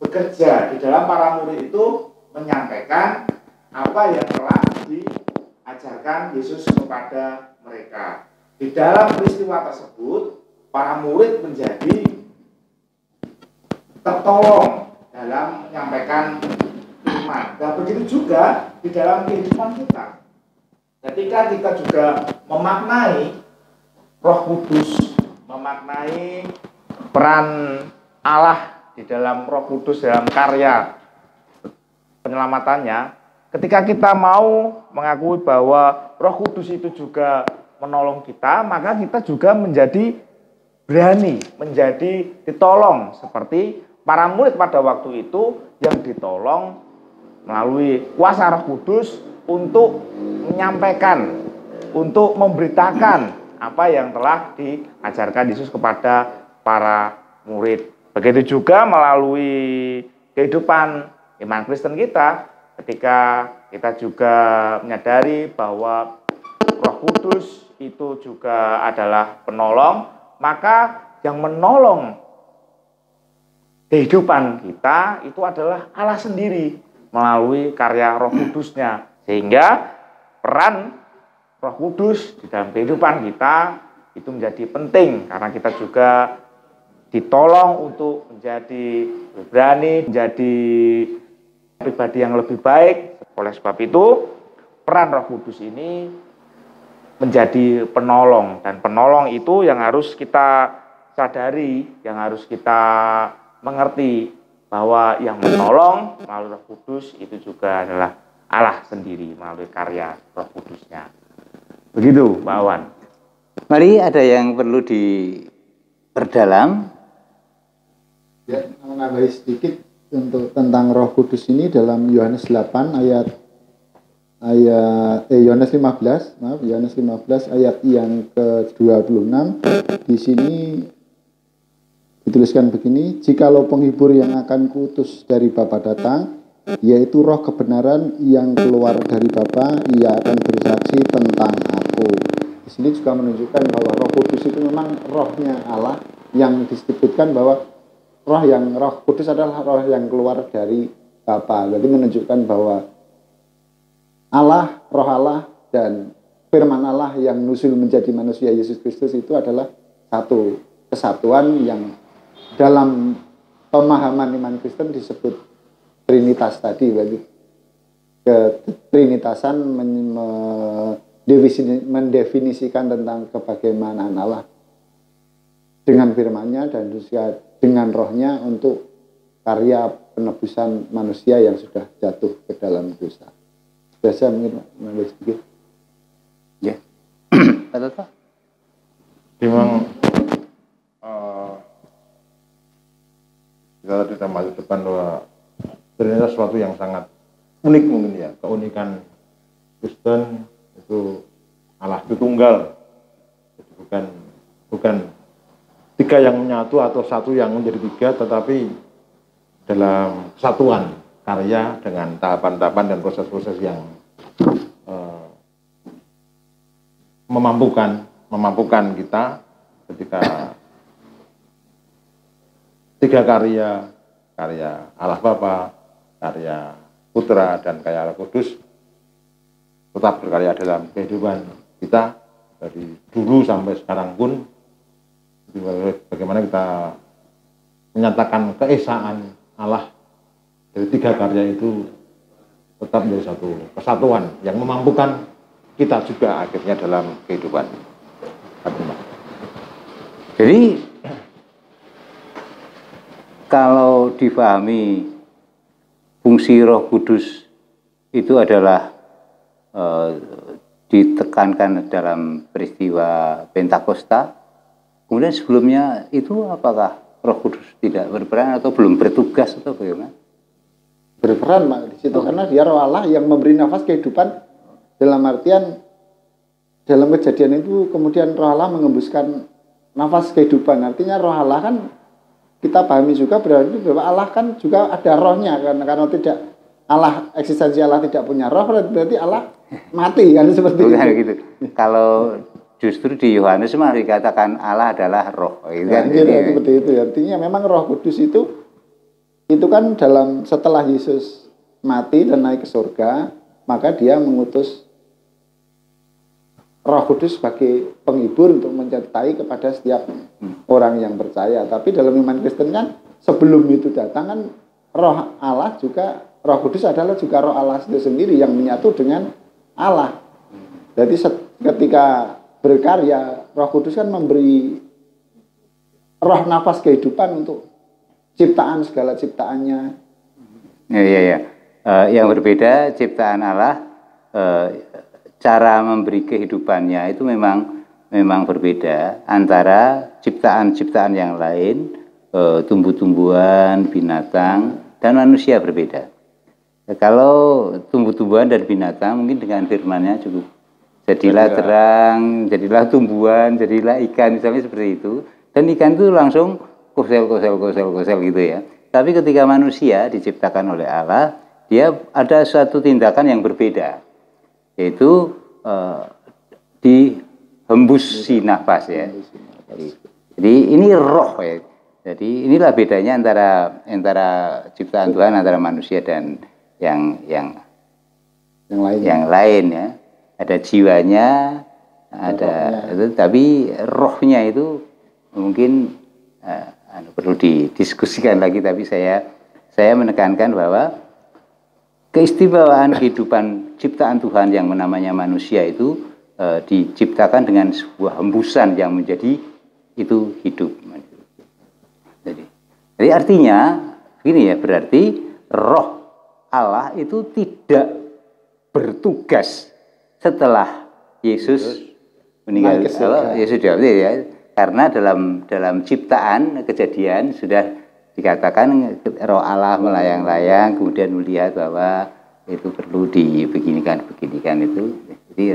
bekerja, di dalam para murid itu menyampaikan apa yang telah diajarkan Yesus kepada mereka. Di dalam peristiwa tersebut, para murid menjadi tertolong dalam menyampaikan firman. Dan begitu juga di dalam kehidupan kita. Ketika kita juga memaknai Roh Kudus, memaknai peran Allah di dalam Roh Kudus dalam karya penyelamatannya, ketika kita mau mengakui bahwa Roh Kudus itu juga menolong kita, maka kita juga menjadi berani, menjadi ditolong seperti para murid pada waktu itu yang ditolong melalui kuasa Roh Kudus untuk menyampaikan, untuk memberitakan apa yang telah diajarkan Yesus kepada para murid. Begitu juga melalui kehidupan iman Kristen kita, ketika kita juga menyadari bahwa Roh Kudus itu juga adalah penolong, maka yang menolong kehidupan kita itu adalah Allah sendiri melalui karya Roh Kudusnya. Sehingga peran Roh Kudus di dalam kehidupan kita itu menjadi penting karena kita juga ditolong untuk menjadi berani, menjadi pribadi yang lebih baik. Oleh sebab itu, peran Roh Kudus ini menjadi penolong, dan penolong itu yang harus kita sadari, yang harus kita mengerti bahwa yang menolong melalui Roh Kudus itu juga adalah Allah sendiri melalui karya Roh Kudusnya. Begitu, Pak Awan. Mari, ada yang perlu diperdalam? Ya, menambahi sedikit untuk tentang Roh Kudus ini dalam Yohanes 8 Yohanes 15 ayat yang ke-26. Di sini dituliskan begini, jikalau penghibur yang akan kuutus dari Bapa datang, yaitu Roh kebenaran yang keluar dari Bapa, ia akan bersaksi tentang aku. Di sini juga menunjukkan bahwa Roh Kudus itu memang rohnya Allah, yang disebutkan bahwa Roh Kudus adalah roh yang keluar dari Bapa. Berarti menunjukkan bahwa Allah, Roh Allah dan firman Allah yang nusul menjadi manusia Yesus Kristus itu adalah satu kesatuan yang dalam pemahaman iman Kristen disebut Trinitas tadi. Berarti ketrinitasan mendefinisikan tentang kebagaimana Allah dengan firman-Nya dan juga dengan rohnya untuk karya penebusan manusia yang sudah jatuh ke dalam dosa. Biasa mungkin menambah sedikit. Ya. Pak. Memang kita tidak maju depan bahwa ternyata sesuatu yang sangat unik mungkin ya. Keunikan Kristen itu Allah itu tunggal. Jadi bukan tiga yang menyatu atau satu yang menjadi tiga, tetapi dalam kesatuan karya dengan tahapan-tahapan dan proses-proses yang memampukan kita ketika tiga karya Allah Bapa, karya Putra, dan karya Allah Kudus tetap berkarya dalam kehidupan kita dari dulu sampai sekarang pun. Bagaimana kita menyatakan keesaan Allah dari tiga karya itu tetap menjadi satu kesatuan yang memampukan kita juga akhirnya dalam kehidupan. Jadi kalau difahami fungsi Roh Kudus itu adalah ditekankan dalam peristiwa Pentakosta. Kemudian sebelumnya itu apakah Roh Kudus tidak berperan atau belum bertugas atau bagaimana? Berperan Pak di situ karena dia roh Allah yang memberi nafas kehidupan, dalam artian dalam kejadian itu kemudian roh Allah mengembuskan nafas kehidupan. Artinya roh Allah kan kita pahami juga berarti bahwa Allah kan juga ada rohnya, karena tidak Allah, eksistensi Allah tidak punya roh, berarti Allah mati kan seperti bukan itu. Gitu. Kalau justru di Yohanes malah dikatakan Allah adalah roh, gitu kan? Seperti itu. Artinya memang Roh Kudus itu kan dalam setelah Yesus mati dan naik ke surga, maka dia mengutus Roh Kudus sebagai penghibur untuk menyertai kepada setiap orang yang percaya. Tapi dalam iman Kristen kan sebelum itu datang kan Roh Allah juga Roh Kudus adalah juga Roh Allah itu sendiri yang menyatu dengan Allah. Jadi ketika berkarya, Roh Kudus kan memberi roh nafas kehidupan untuk ciptaan, segala ciptaannya. Iya. Yang berbeda ciptaan Allah, cara memberi kehidupannya itu memang berbeda antara ciptaan-ciptaan yang lain, tumbuh-tumbuhan, binatang, dan manusia berbeda. Kalau tumbuh-tumbuhan dan binatang mungkin dengan firman-Nya cukup. Jadilah terang, jadilah tumbuhan, jadilah ikan, misalnya seperti itu. Dan ikan itu langsung kosel gitu ya. Tapi ketika manusia diciptakan oleh Allah, dia ada suatu tindakan yang berbeda, yaitu dihembusi nafas ya. Jadi ini roh ya. Jadi inilah bedanya antara ciptaan Tuhan, antara manusia dan yang lain ya. Ada jiwanya, ada itu, tapi rohnya itu mungkin perlu didiskusikan lagi. Tapi saya menekankan bahwa keistimewaan kehidupan ciptaan Tuhan yang namanya manusia itu diciptakan dengan sebuah hembusan yang menjadi itu hidup. Jadi artinya begini ya, berarti roh Allah itu tidak bertugas setelah Yesus meninggal. Yesus sudah ya, karena dalam ciptaan Kejadian sudah dikatakan roh Allah melayang-layang, kemudian melihat bahwa itu perlu dibeginikan itu. Jadi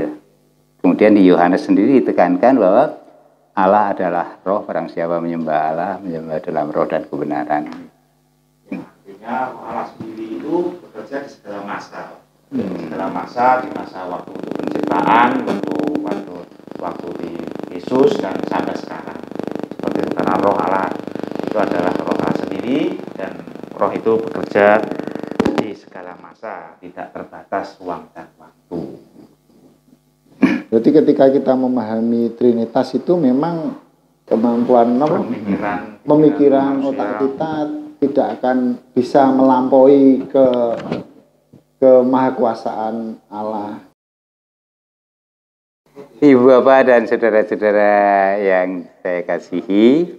kemudian di Yohanes sendiri ditekankan bahwa Allah adalah roh, barang siapa menyembah Allah, menyembah dalam roh dan kebenaran. Artinya Allah sendiri itu bekerja di segala masa. Segala masa, di masa waktu untuk penciptaan, waktu di Yesus, dan sampai sekarang. Seperti itu, karena roh Allah itu adalah roh Allah sendiri, dan roh itu bekerja di segala masa, tidak terbatas ruang dan waktu. Berarti ketika kita memahami Trinitas itu memang kemampuan pemikiran otak kita tidak akan bisa melampaui ke kemahakuasaan Allah. Ibu bapak dan saudara-saudara yang saya kasihi,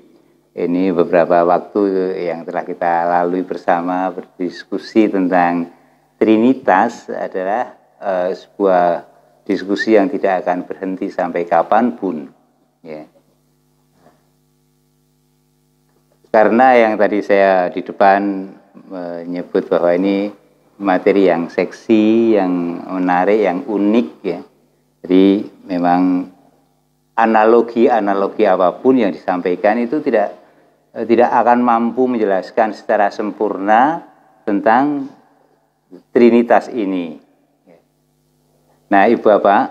ini beberapa waktu yang telah kita lalui bersama berdiskusi tentang Trinitas adalah sebuah diskusi yang tidak akan berhenti sampai kapanpun ya. Karena yang tadi saya di depan menyebut bahwa ini materi yang seksi, yang menarik, yang unik ya. Jadi memang analogi apapun yang disampaikan itu tidak akan mampu menjelaskan secara sempurna tentang Trinitas ini. Nah, Ibu Bapak,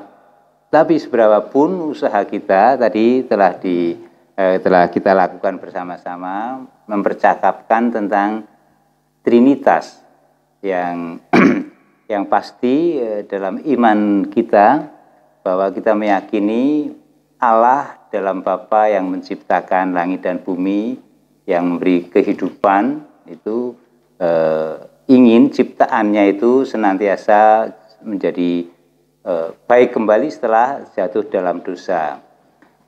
tapi seberapapun usaha kita tadi telah kita lakukan bersama-sama mempercakapkan tentang Trinitas yang pasti dalam iman kita bahwa kita meyakini Allah dalam Bapa yang menciptakan langit dan bumi, yang memberi kehidupan itu ingin ciptaannya itu senantiasa menjadi baik kembali setelah jatuh dalam dosa,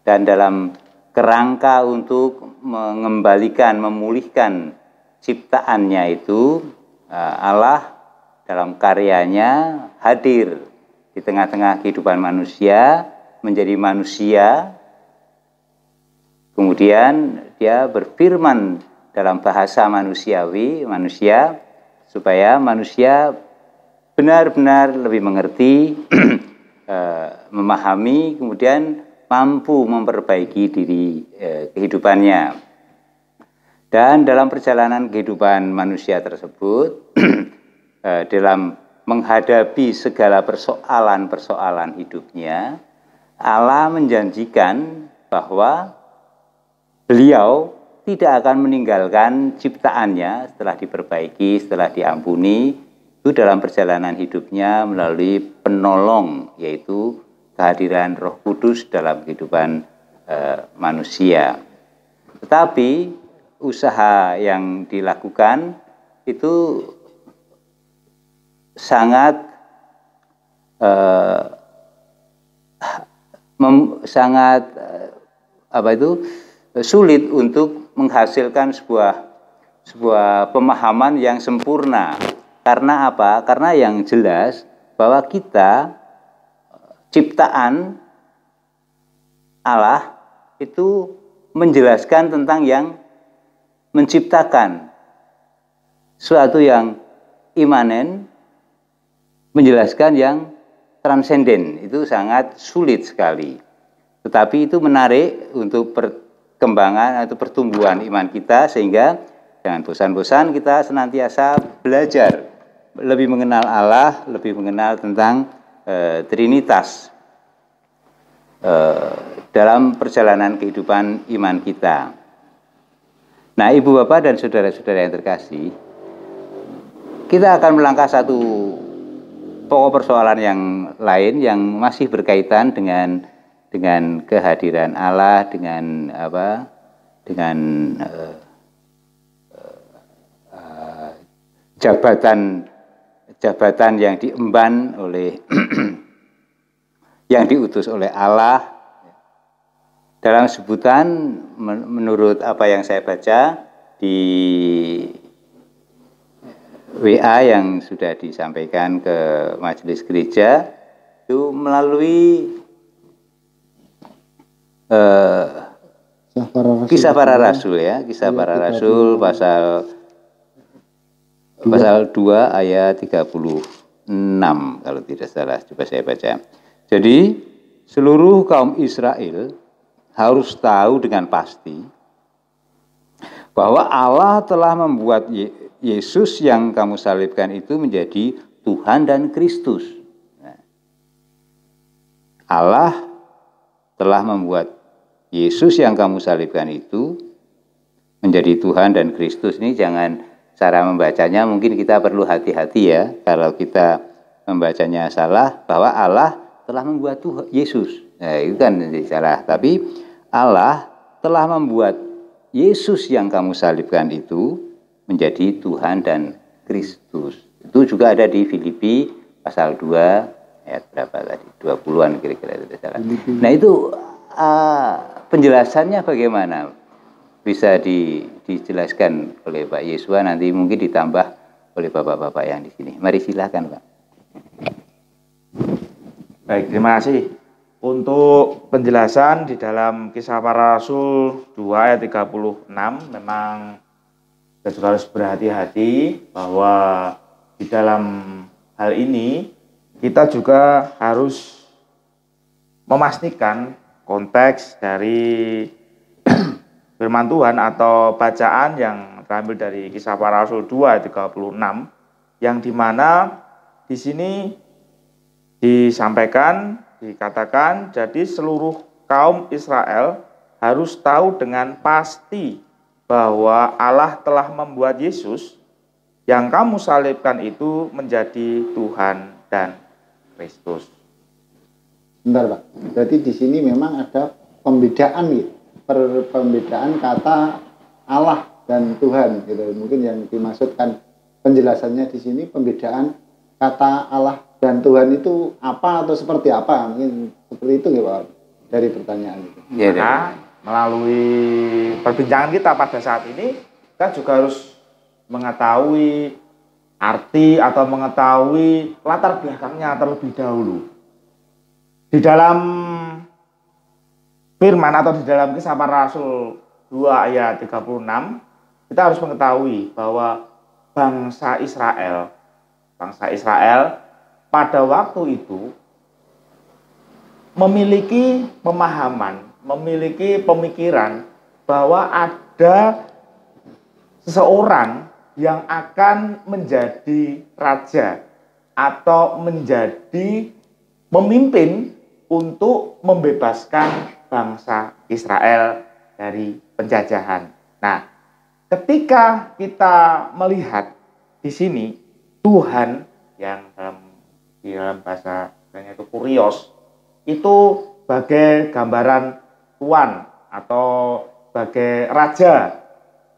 dan dalam kerangka untuk mengembalikan, memulihkan ciptaannya itu Allah dalam karyanya hadir di tengah-tengah kehidupan manusia, menjadi manusia. Kemudian dia berfirman dalam bahasa manusiawi, supaya manusia benar-benar lebih mengerti, memahami, kemudian mampu memperbaiki diri kehidupannya. Dan dalam perjalanan kehidupan manusia tersebut, dalam menghadapi segala persoalan-persoalan hidupnya, Allah menjanjikan bahwa Beliau tidak akan meninggalkan ciptaannya setelah diperbaiki, setelah diampuni, itu dalam perjalanan hidupnya melalui penolong, yaitu kehadiran Roh Kudus dalam kehidupan manusia. Tetapi usaha yang dilakukan itu sangat sulit untuk menghasilkan sebuah pemahaman yang sempurna. Karena apa? Karena yang jelas bahwa kita ciptaan Allah itu menjelaskan tentang yang menciptakan, suatu yang imanen menjelaskan yang transenden. Itu sangat sulit sekali. Tetapi itu menarik untuk perkembangan atau pertumbuhan iman kita, sehingga jangan bosan-bosan kita senantiasa belajar lebih mengenal Allah, lebih mengenal tentang Trinitas dalam perjalanan kehidupan iman kita. Nah, Ibu Bapak dan saudara-saudara yang terkasih, kita akan melangkah satu pokok persoalan yang lain yang masih berkaitan dengan kehadiran Allah, dengan jabatan yang diemban oleh yang diutus oleh Allah. Dalam sebutan menurut apa yang saya baca di WA yang sudah disampaikan ke majelis gereja, itu melalui Kisah Para Rasul ya, Kisah Para Rasul pasal 2 ayat 36 kalau tidak salah, coba saya baca. Jadi seluruh kaum Israel harus tahu dengan pasti bahwa Allah telah membuat Yesus yang kamu salibkan itu menjadi Tuhan dan Kristus. Allah telah membuat Yesus yang kamu salibkan itu menjadi Tuhan dan Kristus. Ini jangan, cara membacanya mungkin kita perlu hati-hati ya, kalau kita membacanya salah, bahwa Allah telah membuat Tuhan Yesus. Nah, itu kan salah. Tapi Allah telah membuat Yesus yang kamu salibkan itu menjadi Tuhan dan Kristus. Itu juga ada di Filipi pasal 2 ayat berapa tadi? 20-an kira-kira itu salah. Nah, itu penjelasannya bagaimana? Bisa dijelaskan oleh Pak Yesua, nanti mungkin ditambah oleh Bapak-bapak yang di sini. Mari silakan, Pak. Baik, terima kasih. Untuk penjelasan di dalam Kisah Para Rasul 2 ayat 36, memang kita juga harus berhati-hati bahwa di dalam hal ini kita juga harus memastikan konteks dari firman Tuhan atau bacaan yang terambil dari Kisah Para Rasul 2 ayat 36, yang dimana di sini disampaikan, dikatakan, jadi seluruh kaum Israel harus tahu dengan pasti bahwa Allah telah membuat Yesus yang kamu salibkan itu menjadi Tuhan dan Kristus. Bentar, Pak. Berarti di sini memang ada pembedaan gitu. Pembedaan kata Allah dan Tuhan gitu. Mungkin yang dimaksudkan penjelasannya di sini pembedaan kata Allah dan Tuhan itu apa atau seperti apa? Mungkin seperti itu ya, Pak, dari pertanyaan itu. Ya, nah, melalui perbincangan kita pada saat ini, kita juga harus mengetahui arti atau mengetahui latar belakangnya terlebih dahulu. Di dalam firman atau di dalam Kisah Para Rasul 2 ayat 36, kita harus mengetahui bahwa bangsa Israel pada waktu itu memiliki pemahaman, memiliki pemikiran bahwa ada seseorang yang akan menjadi raja atau menjadi pemimpin untuk membebaskan bangsa Israel dari penjajahan. Nah, ketika kita melihat di sini Tuhan yang di dalam bahasa itu kurios, itu sebagai gambaran tuan atau sebagai raja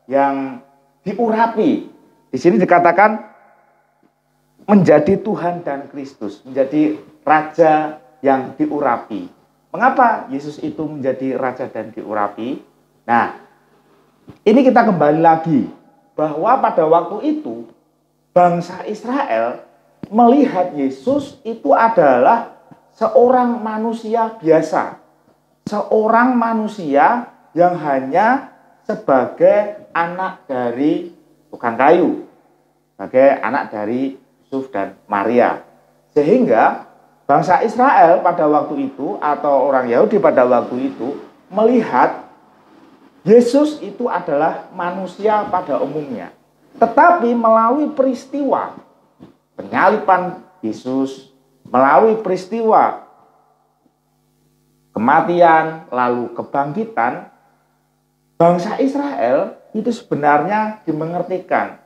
yang diurapi. Di sini dikatakan menjadi Tuhan dan Kristus, menjadi Raja yang diurapi. Mengapa Yesus itu menjadi Raja dan diurapi? Nah, ini kita kembali lagi bahwa pada waktu itu bangsa Israel melihat Yesus itu adalah seorang manusia biasa, seorang manusia yang hanya sebagai anak dari tukang kayu, sebagai anak dari Yusuf dan Maria. Sehingga bangsa Israel pada waktu itu atau orang Yahudi pada waktu itu melihat Yesus itu adalah manusia pada umumnya. Tetapi melalui peristiwa penyaliban Yesus, melalui peristiwa kematian lalu kebangkitan, bangsa Israel itu sebenarnya dimengertikan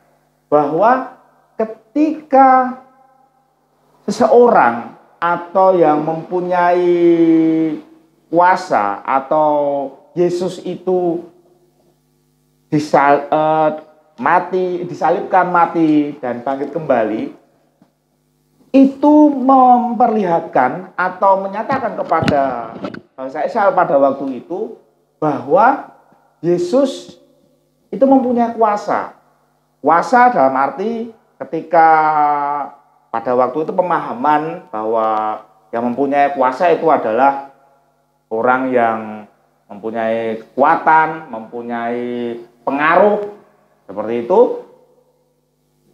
bahwa ketika seseorang atau yang mempunyai kuasa atau Yesus itu disalibkan, mati dan bangkit kembali, itu memperlihatkan atau menyatakan kepada bangsa Israel pada waktu itu bahwa Yesus itu mempunyai kuasa. Kuasa dalam arti ketika pada waktu itu pemahaman bahwa yang mempunyai kuasa itu adalah orang yang mempunyai kekuatan, mempunyai pengaruh, seperti itu.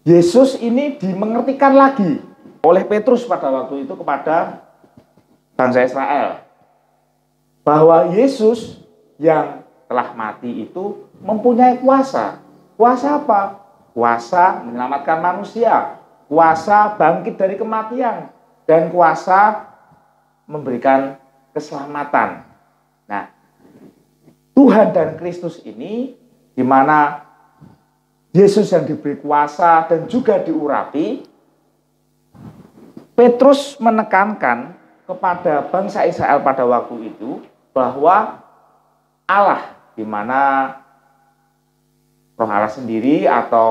Yesus ini dimengertikan lagi oleh Petrus pada waktu itu kepada bangsa Israel bahwa Yesus yang telah mati itu mempunyai kuasa. Kuasa apa? Kuasa menyelamatkan manusia, kuasa bangkit dari kematian, dan kuasa memberikan keselamatan. Nah, Tuhan dan Kristus ini di mana Yesus yang diberi kuasa dan juga diurapi, Petrus menekankan kepada bangsa Israel pada waktu itu bahwa Allah, di mana Roh Allah sendiri atau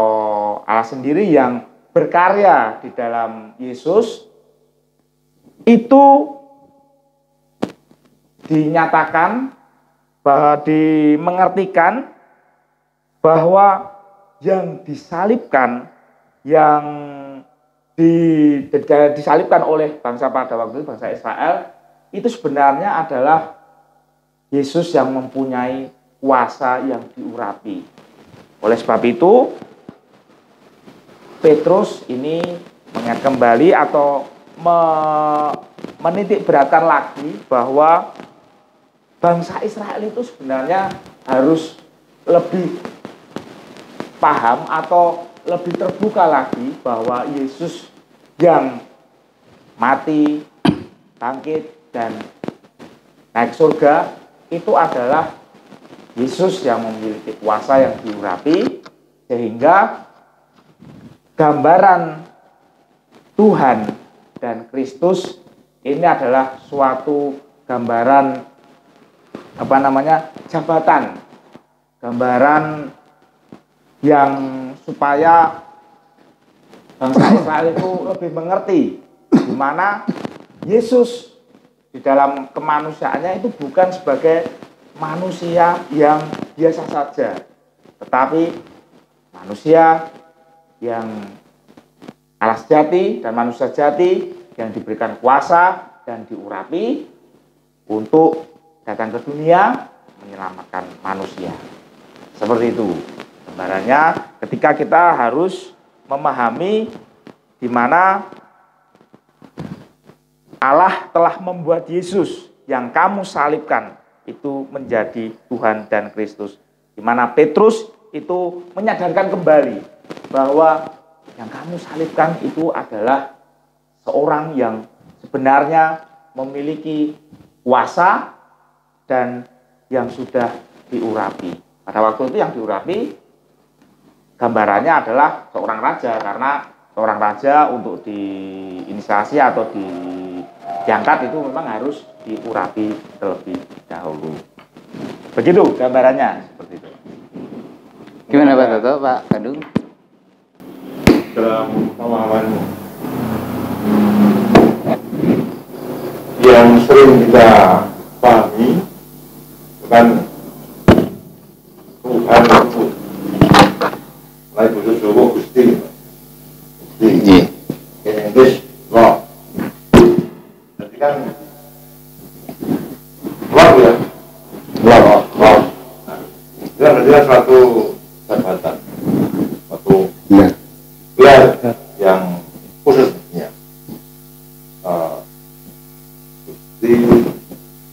Allah sendiri yang berkarya di dalam Yesus, itu dinyatakan bahwa dimengertikan bahwa yang disalibkan, yang disalibkan oleh bangsa pada waktu itu, bangsa Israel, itu sebenarnya adalah Yesus yang mempunyai kuasa yang diurapi. Oleh sebab itu, Petrus ini mengingat kembali atau menitik beratkan lagi bahwa bangsa Israel itu sebenarnya harus lebih paham atau lebih terbuka lagi bahwa Yesus yang mati, bangkit, dan naik surga itu adalah Yesus yang memiliki kuasa yang diurapi, sehingga gambaran Tuhan dan Kristus ini adalah suatu gambaran jabatan, gambaran yang supaya bangsa Israel itu lebih mengerti di mana Yesus di dalam kemanusiaannya itu bukan sebagai manusia yang biasa saja, tetapi manusia yang Allah sejati dan manusia sejati yang diberikan kuasa dan diurapi untuk datang ke dunia menyelamatkan manusia. Seperti itu gambarannya, ketika kita harus memahami di mana Allah telah membuat Yesus yang kamu salibkan itu menjadi Tuhan dan Kristus. Di mana Petrus itu menyadarkan kembali bahwa yang kamu salibkan itu adalah seorang yang sebenarnya memiliki kuasa dan yang sudah diurapi. Pada waktu itu yang diurapi gambarannya adalah seorang raja, karena seorang raja untuk diinisiasi atau diangkat itu memang harus diurapi terlebih dahulu. Begitu gambarannya, seperti itu. Gimana Pak Toto, Pak Kandung? Dalam pemahamanmu, sering kita pahami bukan Tuhan itu mulai bahasa Jawa Gusti Iya. Inggris Lord. Jadi kan Lord ya, Lord. Nah, itu kan berarti kan suatu jabatan, suatu gelar yang khusus ya. Gusti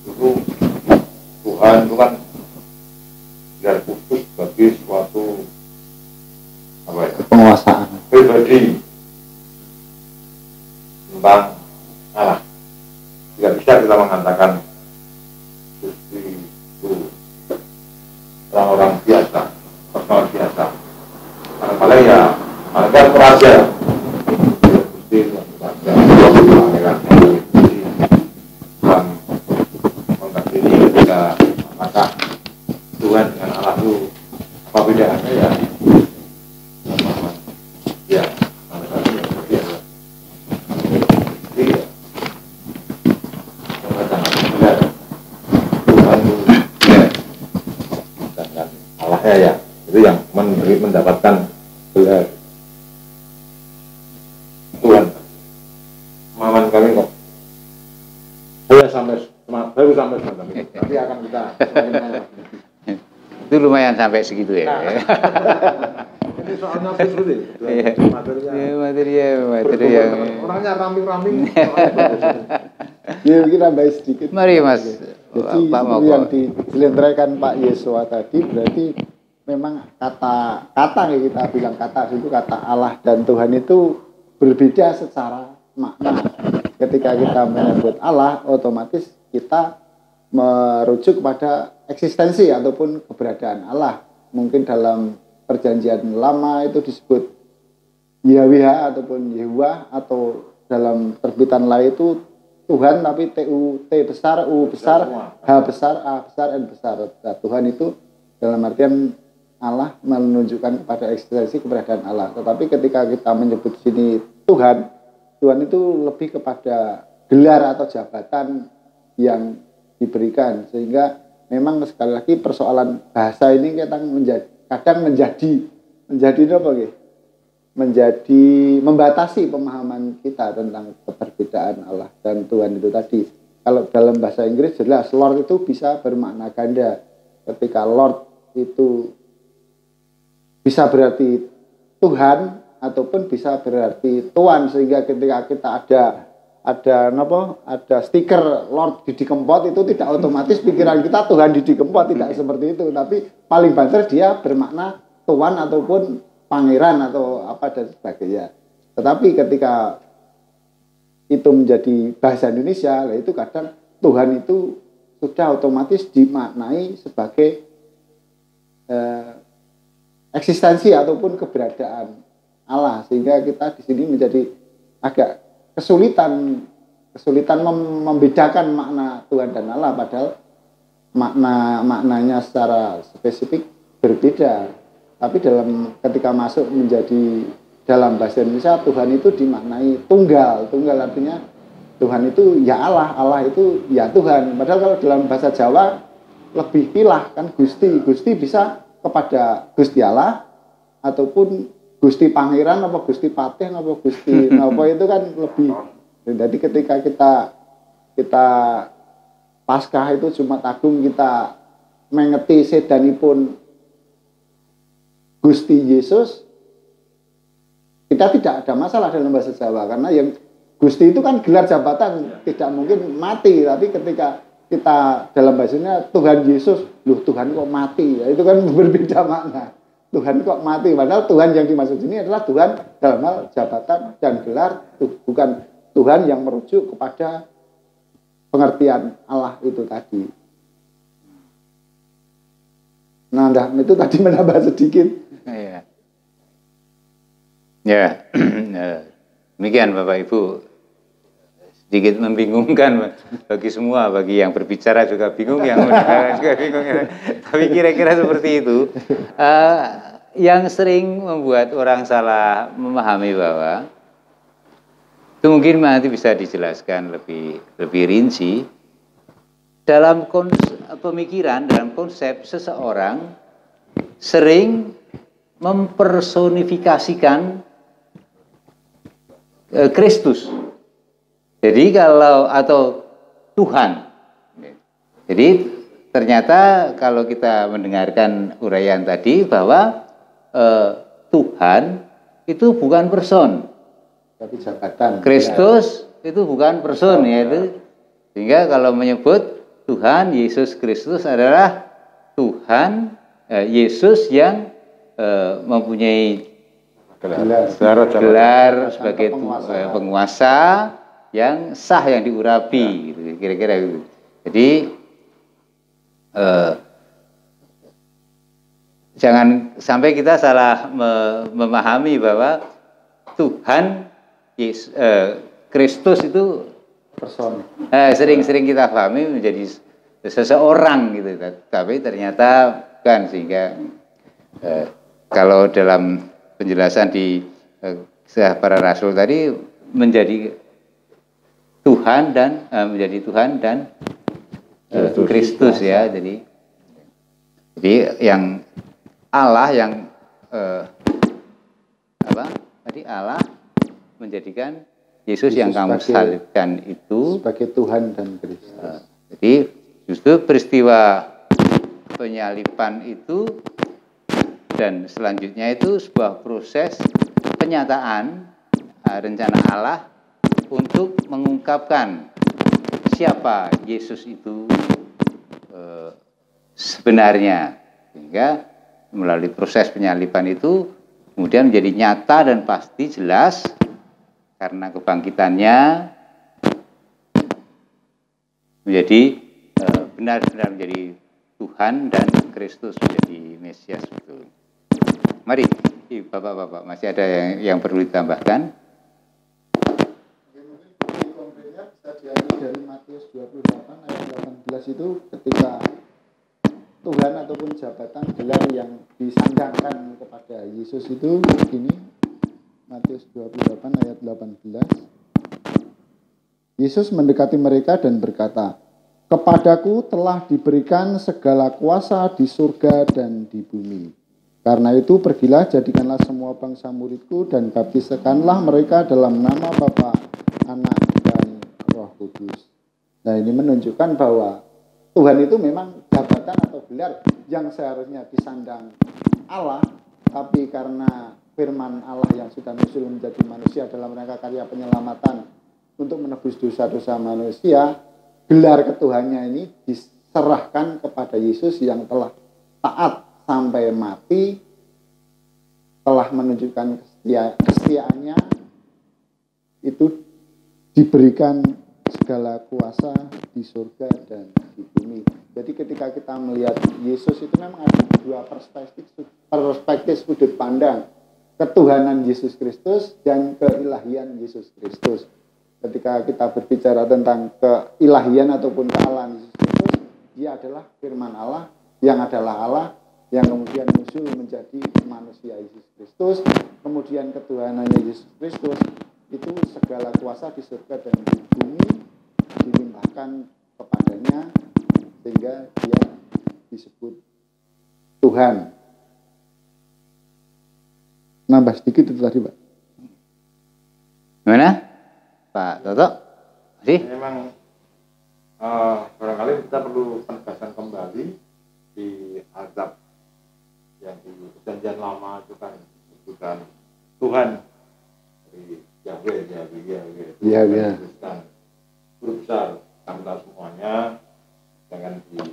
itu Tuhan itu kan gelar khusus bagi suatu apa ya? Penguasaan. Pribadi tentang Allah. Tidak bisa kita mengatakan Gusti itu orang-orang biasa, personal biasa. Kadang-kadang ya, kadang raja. Gusti itu raja, pangeran, Gusti dalam konteks ini ketika apakah Tuhan dengan Allah itu apa bedaannya ya? Ya, Allahnya ya, itu yang mendapatkan gelar Tuhan. Pemahaman kami kok baru sampai semacam ini, tapi akan kita Itu lumayan sampai segitu ya. ini soalnya sulit Materi yang orangnya ramping-ramping. Ya mungkin tambah sedikit. Mari Mas. Jadi Pak seperti yang Moko. diselentrekan Pak Yesua tadi berarti memang kata yang kita bilang kata itu kata Allah dan Tuhan itu berbeda secara makna. Ketika kita menyebut Allah, otomatis kita merujuk kepada eksistensi ataupun keberadaan Allah. Mungkin dalam perjanjian lama itu disebut Yahweh ataupun Yehuwa, atau dalam terbitan lain itu Tuhan tapi T besar, U besar, H besar, A besar, N besar. Nah, Tuhan itu dalam artian Allah menunjukkan kepada eksistensi keberadaan Allah. Tetapi ketika kita menyebut sini Tuhan itu lebih kepada gelar atau jabatan yang diberikan, sehingga memang sekali lagi persoalan bahasa ini kadang menjadi apa gitu? Menjadi membatasi pemahaman kita tentang keberbedaan Allah dan Tuhan itu tadi. Kalau dalam bahasa Inggris jelas Lord itu bisa bermakna ganda. Ketika Lord itu bisa berarti Tuhan ataupun bisa berarti Tuan, sehingga ketika kita ada stiker Lord Didi Kempot itu tidak otomatis pikiran kita Tuhan Didi Kempot, tidak seperti itu, tapi paling banter dia bermakna Tuan ataupun pangeran atau apa dan sebagainya. Tetapi ketika itu menjadi bahasa Indonesia, itu kadang Tuhan itu sudah otomatis dimaknai sebagai eksistensi ataupun keberadaan Allah, sehingga kita di sini menjadi agak kesulitan membedakan makna Tuhan dan Allah, padahal maknanya secara spesifik berbeda. Tapi ketika masuk menjadi dalam bahasa Indonesia, Tuhan itu dimaknai tunggal artinya Tuhan itu ya Allah, Allah itu ya Tuhan. Padahal kalau dalam bahasa Jawa lebih pilah kan, Gusti bisa kepada Gusti Allah ataupun Gusti Pangeran apa Gusti Patih apa Gusti apa itu kan lebih. Jadi ketika kita Paskah itu Jumat Agung kita mengeti sedanipun Gusti Yesus, kita tidak ada masalah dalam bahasa Jawa, karena yang Gusti itu kan gelar jabatan, tidak mungkin mati. Tapi ketika kita dalam bahasanya Tuhan Yesus, Tuhan kok mati, ya, itu kan berbeda makna. Tuhan kok mati, padahal Tuhan yang dimaksud ini adalah Tuhan dalam hal jabatan dan gelar, bukan Tuhan yang merujuk kepada pengertian Allah itu tadi. Nah, itu tadi menambah sedikit. Ya. Ya. Demikian Bapak Ibu. Sedikit membingungkan bagi semua, bagi yang berbicara juga bingung, yang mendengar juga bingung. Tapi kira-kira seperti itu. Yang sering membuat orang salah memahami bahwa itu mungkin nanti bisa dijelaskan lebih rinci. dalam pemikiran, dalam konsep seseorang sering mempersonifikasikan Kristus. Jadi atau Tuhan. Jadi ternyata kalau kita mendengarkan uraian tadi bahwa Tuhan itu bukan person, tapi jabatan. Kristus itu bukan person, yaitu sehingga kalau menyebut Tuhan Yesus Kristus adalah Tuhan Yesus yang mempunyai gelar sebagai penguasa yang sah, yang diurapi, gitu, kira-kira gitu. Jadi jangan sampai kita salah memahami bahwa Tuhan Kristus itu person. Sering-sering kita pahami menjadi seseorang gitu, tapi ternyata bukan. Sehingga kalau dalam penjelasan di Kisah Para Rasul tadi menjadi Tuhan dan Kristus ya. Jadi yang Allah yang Allah menjadikan Yesus yang kamu salibkan itu sebagai Tuhan dan Kristus. Jadi justru peristiwa penyaliban itu dan selanjutnya itu sebuah proses penyataan rencana Allah untuk mengungkapkan siapa Yesus itu sebenarnya, sehingga melalui proses penyaliban itu kemudian menjadi nyata dan pasti jelas karena kebangkitannya menjadi benar-benar menjadi Tuhan dan Kristus, menjadi Mesias betul. Mari, Bapak-bapak, masih ada yang perlu ditambahkan? Konkretnya bisa diambil dari Matius 28 ayat 18 itu, ketika Tuhan ataupun jabatan gelar yang disandangkan kepada Yesus itu begini. Matius 28 ayat 18. Yesus mendekati mereka dan berkata, "Kepadaku telah diberikan segala kuasa di surga dan di bumi. Karena itu pergilah, jadikanlah semua bangsa muridku dan baptiskanlah mereka dalam nama Bapa, Anak, dan Roh Kudus." Nah, ini menunjukkan bahwa Tuhan itu memang jabatan atau gelar yang seharusnya disandang Allah, tapi karena firman Allah yang sudah muncul menjadi manusia dalam rangka karya penyelamatan untuk menebus dosa-dosa manusia, gelar ketuhannya ini diserahkan kepada Yesus yang telah taat sampai mati, telah menunjukkan kesetiaannya, itu diberikan segala kuasa di surga dan di bumi. Jadi ketika kita melihat Yesus itu memang ada dua perspektif sudut pandang, ketuhanan Yesus Kristus dan keilahian Yesus Kristus. Ketika kita berbicara tentang keilahian ataupun kealahan Yesus Kristus, dia adalah firman Allah yang adalah Allah, yang kemudian muncul menjadi manusia Yesus Kristus. Kemudian ketuhanannya Yesus Kristus itu segala kuasa di surga dan di bumi dilimpahkan kepadanya, sehingga dia disebut Tuhan. Nambah sedikit itu tadi, Pak. Gimana, Pak Toto? Masih? Memang barangkali kita perlu penegasan kembali di azab yang di perjanjian lama itu kan bukan Tuhan dari Yahweh. Iya. Guru besar kita semuanya, dengan di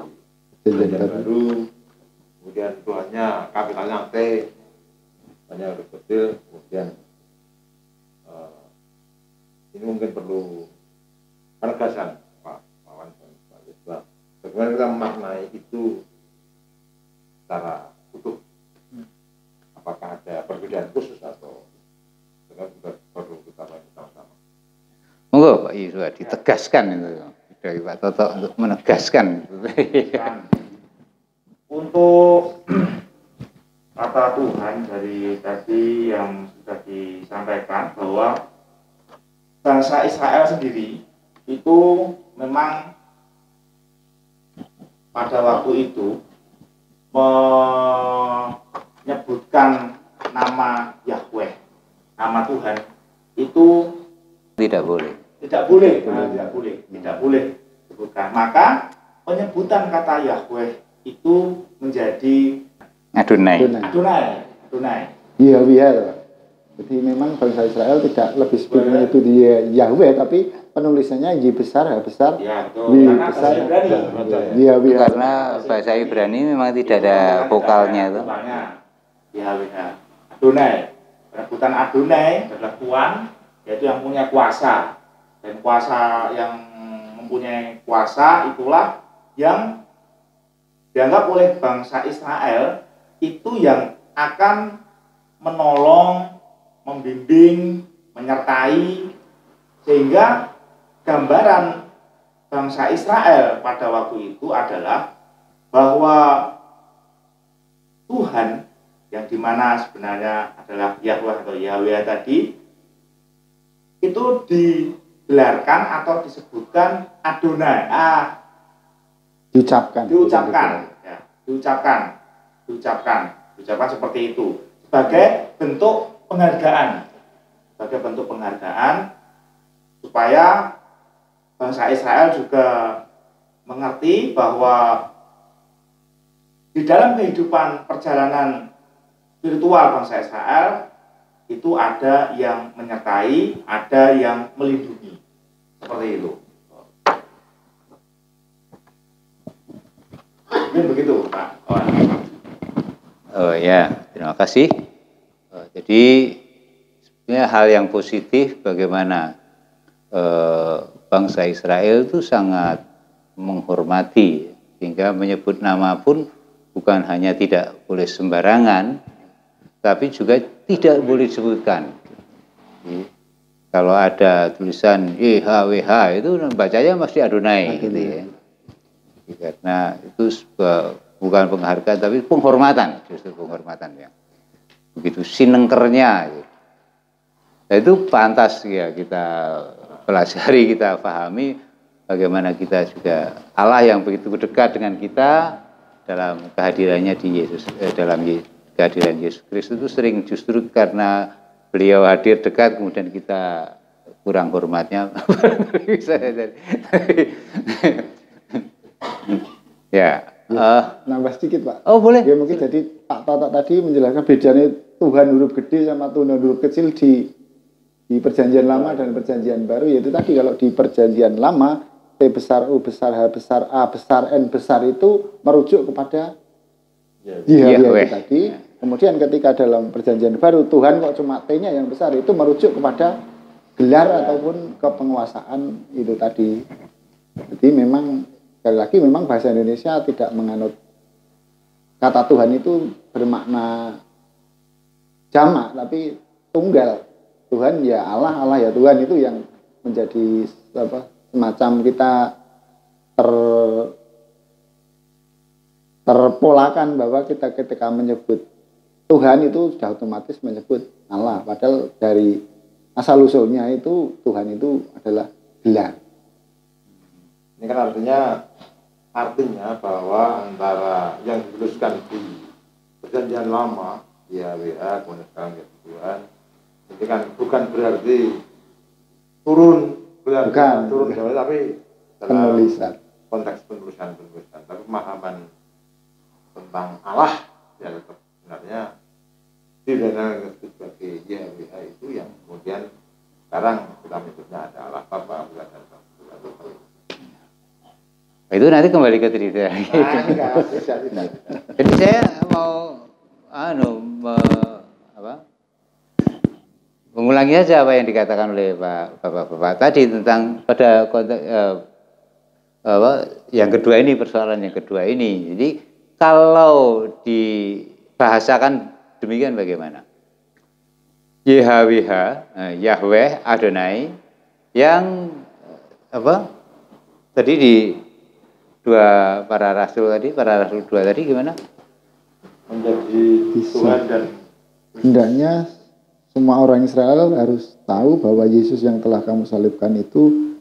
perjanjian baru kemudian Tuhannya kapitalnya T, hanya huruf kecil. Kemudian ini mungkin perlu penegasan Pak Wawan dan Pak Yuswa, bagaimana kita memaknai itu secara utuh. Apakah ada perbedaan khusus atau juga perlu kita bahas sama-sama. Monggo Pak Yuswa ditegaskan itu dari Pak Toto untuk menegaskan. Untuk kata Tuhan dari tadi yang sudah disampaikan bahwa bangsa Israel sendiri itu memang pada waktu itu menyebutkan nama Yahweh, nama Tuhan itu Tidak boleh. tidak boleh, tidak boleh disebutkan. Maka penyebutan kata Yahweh itu menjadi Adonai. Adonai. Iya, Pak. Jadi memang bangsa Israel tidak lebih sebelumnya itu di Yahweh, tapi penulisannya Y besar, H besar, Ya, W karena besar. Ibrani. Iya, Karena bahasa Ibrani memang tidak ada vokalnya itu. Yahweh. Adonai. Penyebutan Adonai adalah Tuhan, yaitu yang punya kuasa. Dan kuasa yang mempunyai kuasa itulah yang dianggap oleh bangsa Israel itu yang akan menolong, membimbing, menyertai, sehingga gambaran bangsa Israel pada waktu itu adalah bahwa Tuhan yang dimana sebenarnya adalah Yahweh atau Yahweh tadi itu digelarkan atau disebutkan Adonai. Diucapkan seperti itu sebagai bentuk penghargaan, supaya bangsa Israel juga mengerti bahwa di dalam kehidupan perjalanan spiritual bangsa Israel itu ada yang menyertai, ada yang melindungi, seperti itu. Mungkin begitu, Pak. Oh ya, terima kasih. Jadi sebenarnya hal yang positif bagaimana bangsa Israel itu sangat menghormati, sehingga menyebut nama pun bukan hanya tidak boleh sembarangan, tapi juga tidak boleh disebutkan. Jadi, kalau ada tulisan YHWH itu bacanya mesti Adonai gitu ya. Karena itu bukan penghargaan tapi penghormatan, justru penghormatan yang begitu sinengkernya. Nah, itu pantas ya kita pelajari, kita pahami bagaimana kita juga Allah yang begitu dekat dengan kita dalam kehadirannya di Yesus, dalam kehadiran Yesus Kristus itu sering justru karena beliau hadir dekat kemudian kita kurang hormatnya. Ya, nambah sedikit, Pak. Oh boleh. Ya mungkin jadi Pak Toto tadi menjelaskan bedanya Tuhan huruf gede sama Tuhan huruf kecil di perjanjian lama dan perjanjian baru, yaitu tadi kalau di perjanjian lama T besar, U besar, H besar, A besar, N besar itu merujuk kepada Yahweh tadi. Kemudian ketika dalam perjanjian baru Tuhan kok cuma T-nya yang besar, itu merujuk kepada gelar ataupun kepenguasaan itu tadi. Jadi memang sekali lagi memang bahasa Indonesia tidak menganut kata Tuhan itu bermakna jamak tapi tunggal. Tuhan ya Allah, Allah ya Tuhan, itu yang menjadi semacam kita terpolakan bahwa kita ketika menyebut Tuhan itu sudah otomatis menyebut Allah, padahal dari asal usulnya itu Tuhan itu adalah gelar. Ini kan artinya bahwa antara yang dituliskan di perjanjian lama YHWH kemudian sekarang ya Tuhan, ini kan bukan berarti turun tapi penulisan, konteks penulisan, tapi pemahaman tentang Allah ya tetap sebenarnya tidak sebagai YHWH itu yang kemudian sekarang kita menyebutnya ada Allah Bapa, Putra dan Roh Kudus. Itu nanti kembali ke cerita. Jadi saya mau mengulangi aja apa yang dikatakan oleh Bapak tadi tentang pada konteks yang kedua ini, persoalan yang kedua ini. Jadi kalau dibahasakan demikian bagaimana? YHWH, Yahweh, Adonai, yang tadi di para rasul dua tadi gimana? Menjadi Tuhan dan hendaknya semua orang Israel harus tahu bahwa Yesus yang telah kamu salibkan itu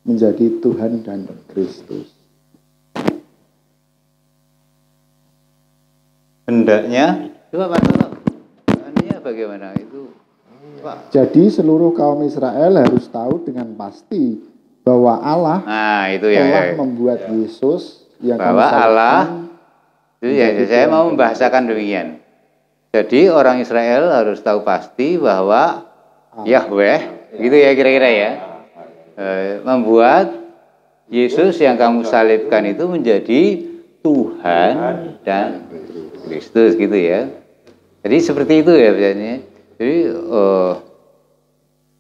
menjadi Tuhan dan Kristus. hendaknya, coba Pak Toto, ininya bagaimana itu Pak? Jadi seluruh kaum Israel harus tahu dengan pasti bahwa Allah Nah itu ya, telah membuat Yesus yang bahwa kami salibkan Allah itu ya, menjadi saya Tuhan mau dan membahasakan demikian. Jadi orang Israel harus tahu pasti bahwa Yahweh, gitu ya kira-kira ya, membuat Yesus yang kamu salibkan itu menjadi Tuhan dan Kristus gitu ya. Jadi seperti itu ya biasanya. Jadi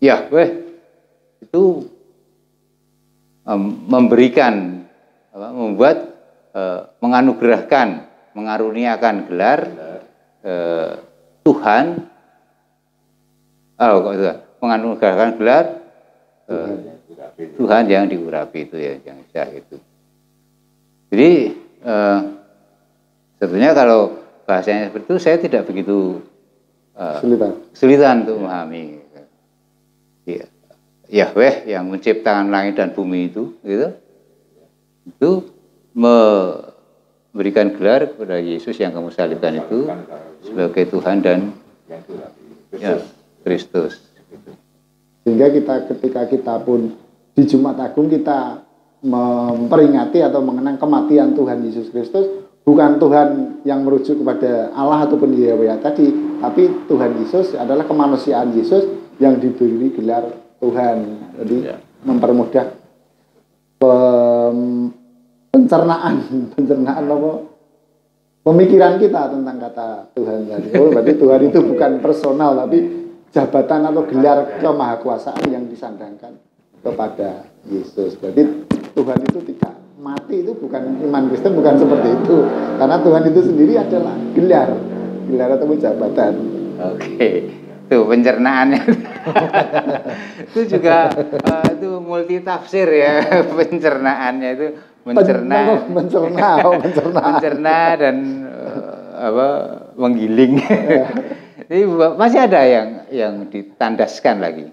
Yahweh itu memberikan, membuat, menganugerahkan, mengaruniakan gelar Tuhan, menganugerahkan gelar Tuhan yang diurapi itu ya, yang Syah itu. Jadi sebetulnya kalau bahasanya seperti itu saya tidak begitu kesulitan untuk memahami. Ya. Yahweh yang menciptakan langit dan bumi itu memberikan gelar kepada Yesus yang kamu salibkan itu sebagai Tuhan dan ya, Kristus. Sehingga ketika kita pun di Jumat Agung kita memperingati atau mengenang kematian Tuhan Yesus Kristus, bukan Tuhan yang merujuk kepada Allah ataupun Yahweh tadi, tapi Tuhan Yesus adalah kemanusiaan Yesus yang diberi gelar Tuhan. Jadi mempermudah pencernaan apa pemikiran kita tentang kata Tuhan tadi. Oh, berarti Tuhan itu bukan personal tapi jabatan atau gelar kemahakuasaan yang disandangkan kepada Yesus. Berarti Tuhan itu tidak mati, itu bukan iman Kristen, bukan seperti itu. Karena Tuhan itu sendiri adalah gelar ataupun jabatan. Oke. Tuh pencernaannya itu juga itu multi tafsir ya. Pencernaannya itu mencerna dan menggiling. Jadi masih ada yang ditandaskan lagi.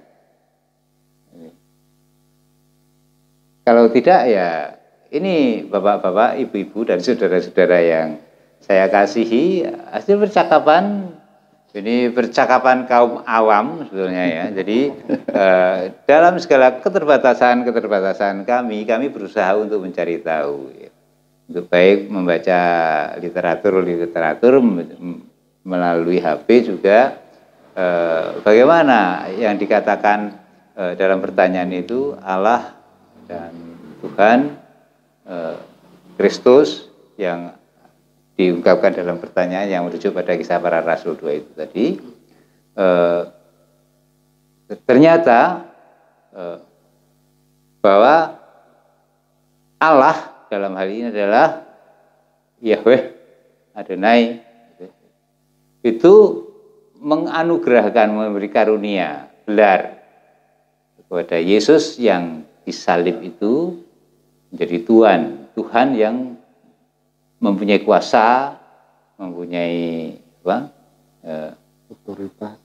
Kalau tidak ya ini bapak-bapak, ibu-ibu dan saudara-saudara yang saya kasihi, hasil percakapan ini percakapan kaum awam sebetulnya ya. Jadi dalam segala keterbatasan kami berusaha untuk mencari tahu. Ya. Untuk baik membaca literatur melalui HP juga. Bagaimana yang dikatakan dalam pertanyaan itu Allah dan Tuhan Kristus yang diungkapkan dalam pertanyaan yang merujuk pada Kisah Para Rasul 2 itu tadi, ternyata bahwa Allah dalam hal ini adalah Yahweh Adonai itu menganugerahkan, memberi karunia gelar kepada Yesus yang disalib itu menjadi Tuhan yang mempunyai kuasa, mempunyai otoritas.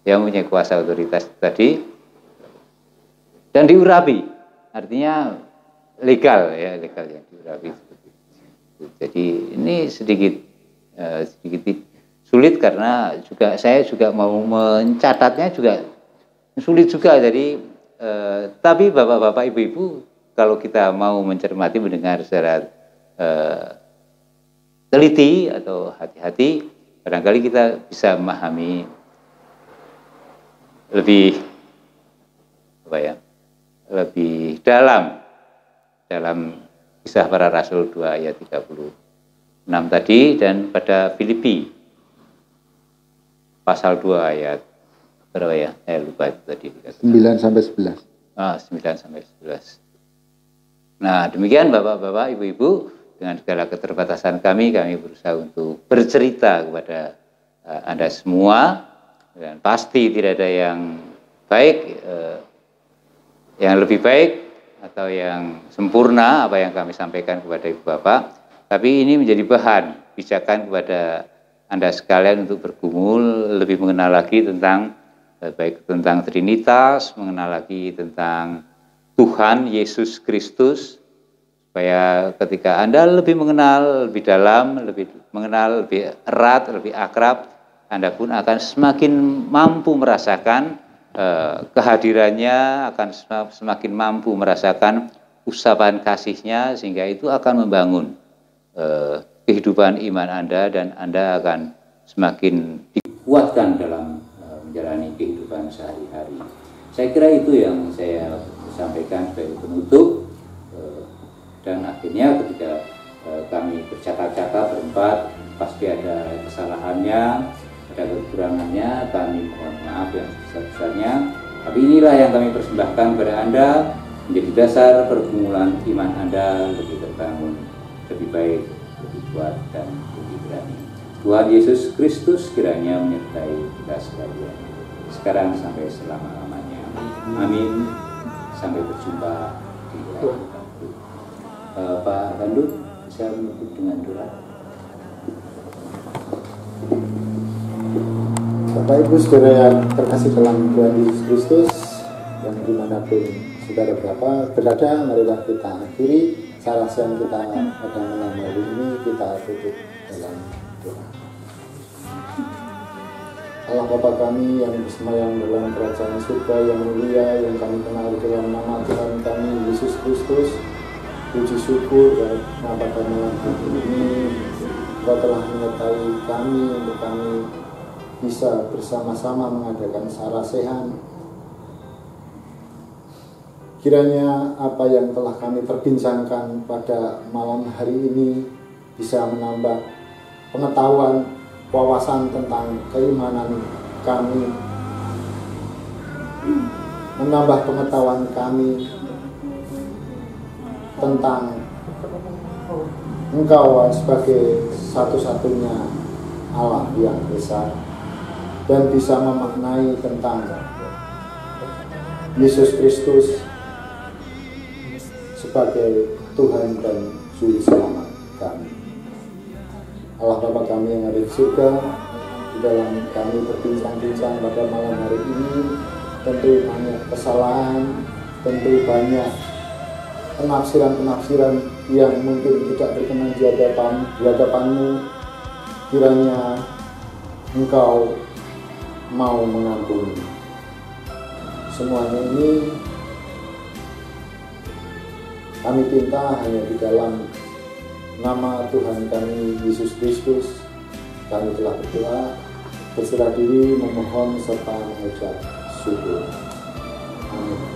Yang mempunyai kuasa otoritas tadi dan diurapi, artinya legal yang diurapi. Jadi ini sedikit sulit karena saya juga mau mencatatnya juga sulit juga. Jadi tapi bapak-bapak, ibu-ibu, kalau kita mau mencermati, mendengar secara teliti atau hati-hati, barangkali kita bisa memahami lebih lebih dalam Kisah Para Rasul 2 ayat 36 tadi, dan pada Filipi pasal 2 ayat berapa ya? Saya lupa itu tadi. 9 sampai 11. 9 sampai 11. Nah, demikian bapak-bapak, ibu-ibu, dengan segala keterbatasan kami berusaha untuk bercerita kepada Anda semua, dan pasti tidak ada yang baik, yang lebih baik atau yang sempurna apa yang kami sampaikan kepada ibu bapak, tapi ini menjadi bahan pijakan kepada Anda sekalian untuk bergumul, lebih mengenal lagi tentang baik tentang Trinitas, mengenal lagi tentang Tuhan Yesus Kristus, supaya ketika Anda lebih mengenal lebih dalam, lebih mengenal lebih erat, lebih akrab, Anda pun akan semakin mampu merasakan kehadirannya, akan semakin mampu merasakan usapan kasihnya, sehingga itu akan membangun kehidupan iman Anda, dan Anda akan semakin dikuatkan dalam menjalani kehidupan sehari-hari. Saya kira itu yang saya sampaikan sebagai penutup, dan akhirnya ketika kami bercakap-cakap berempat, pasti ada kesalahannya, ada kekurangannya, kami mohon maaf yang sebesar-besarnya. Tapi inilah yang kami persembahkan kepada Anda, menjadi dasar pergumulan iman Anda lebih terbangun, lebih baik, lebih kuat, dan lebih berani. Tuhan Yesus Kristus kiranya menyertai kita sekalian, sekarang sampai selama-lamanya. Amin. Sampai berjumpa di lain waktu. Pak Bandut, bisa menutup dengan doa. Bapak Ibu Saudara yang terkasih dalam Tuhan Yesus Kristus, yang dimanapun saudara berada, marilah kita akhiri sarasian kita pada malam hari ini. Kita tutup dalam doa. Allah Bapa kami yang bersemayam dalam kerajaan surga yang mulia, yang kami kenal dalam nama Tuhan kami Yesus Kristus, puji syukur karena pada malam hari ini Engkau telah menyertai kami untuk kami bisa bersama-sama mengadakan sarasehan. Kiranya apa yang telah kami perbincangkan pada malam hari ini bisa menambah pengetahuan, wawasan tentang keimanan kami, menambah pengetahuan kami tentang Engkau sebagai satu-satunya Allah yang besar, dan bisa memaknai tentang Yesus Kristus sebagai Tuhan dan Juru Selamat kami. Allah Bapa kami yang ada di surga, di dalam kami berbincang-bincang pada malam hari ini, tentu banyak kesalahan, tentu banyak penafsiran-penafsiran yang mungkin tidak berkenan di hadapan-Mu. Kiranya Engkau mau mengampuni semuanya ini. Kami minta hanya di dalam nama Tuhan kami Yesus Kristus kami telah berdoa, berserah diri, memohon serta mengucap syukur. Amin.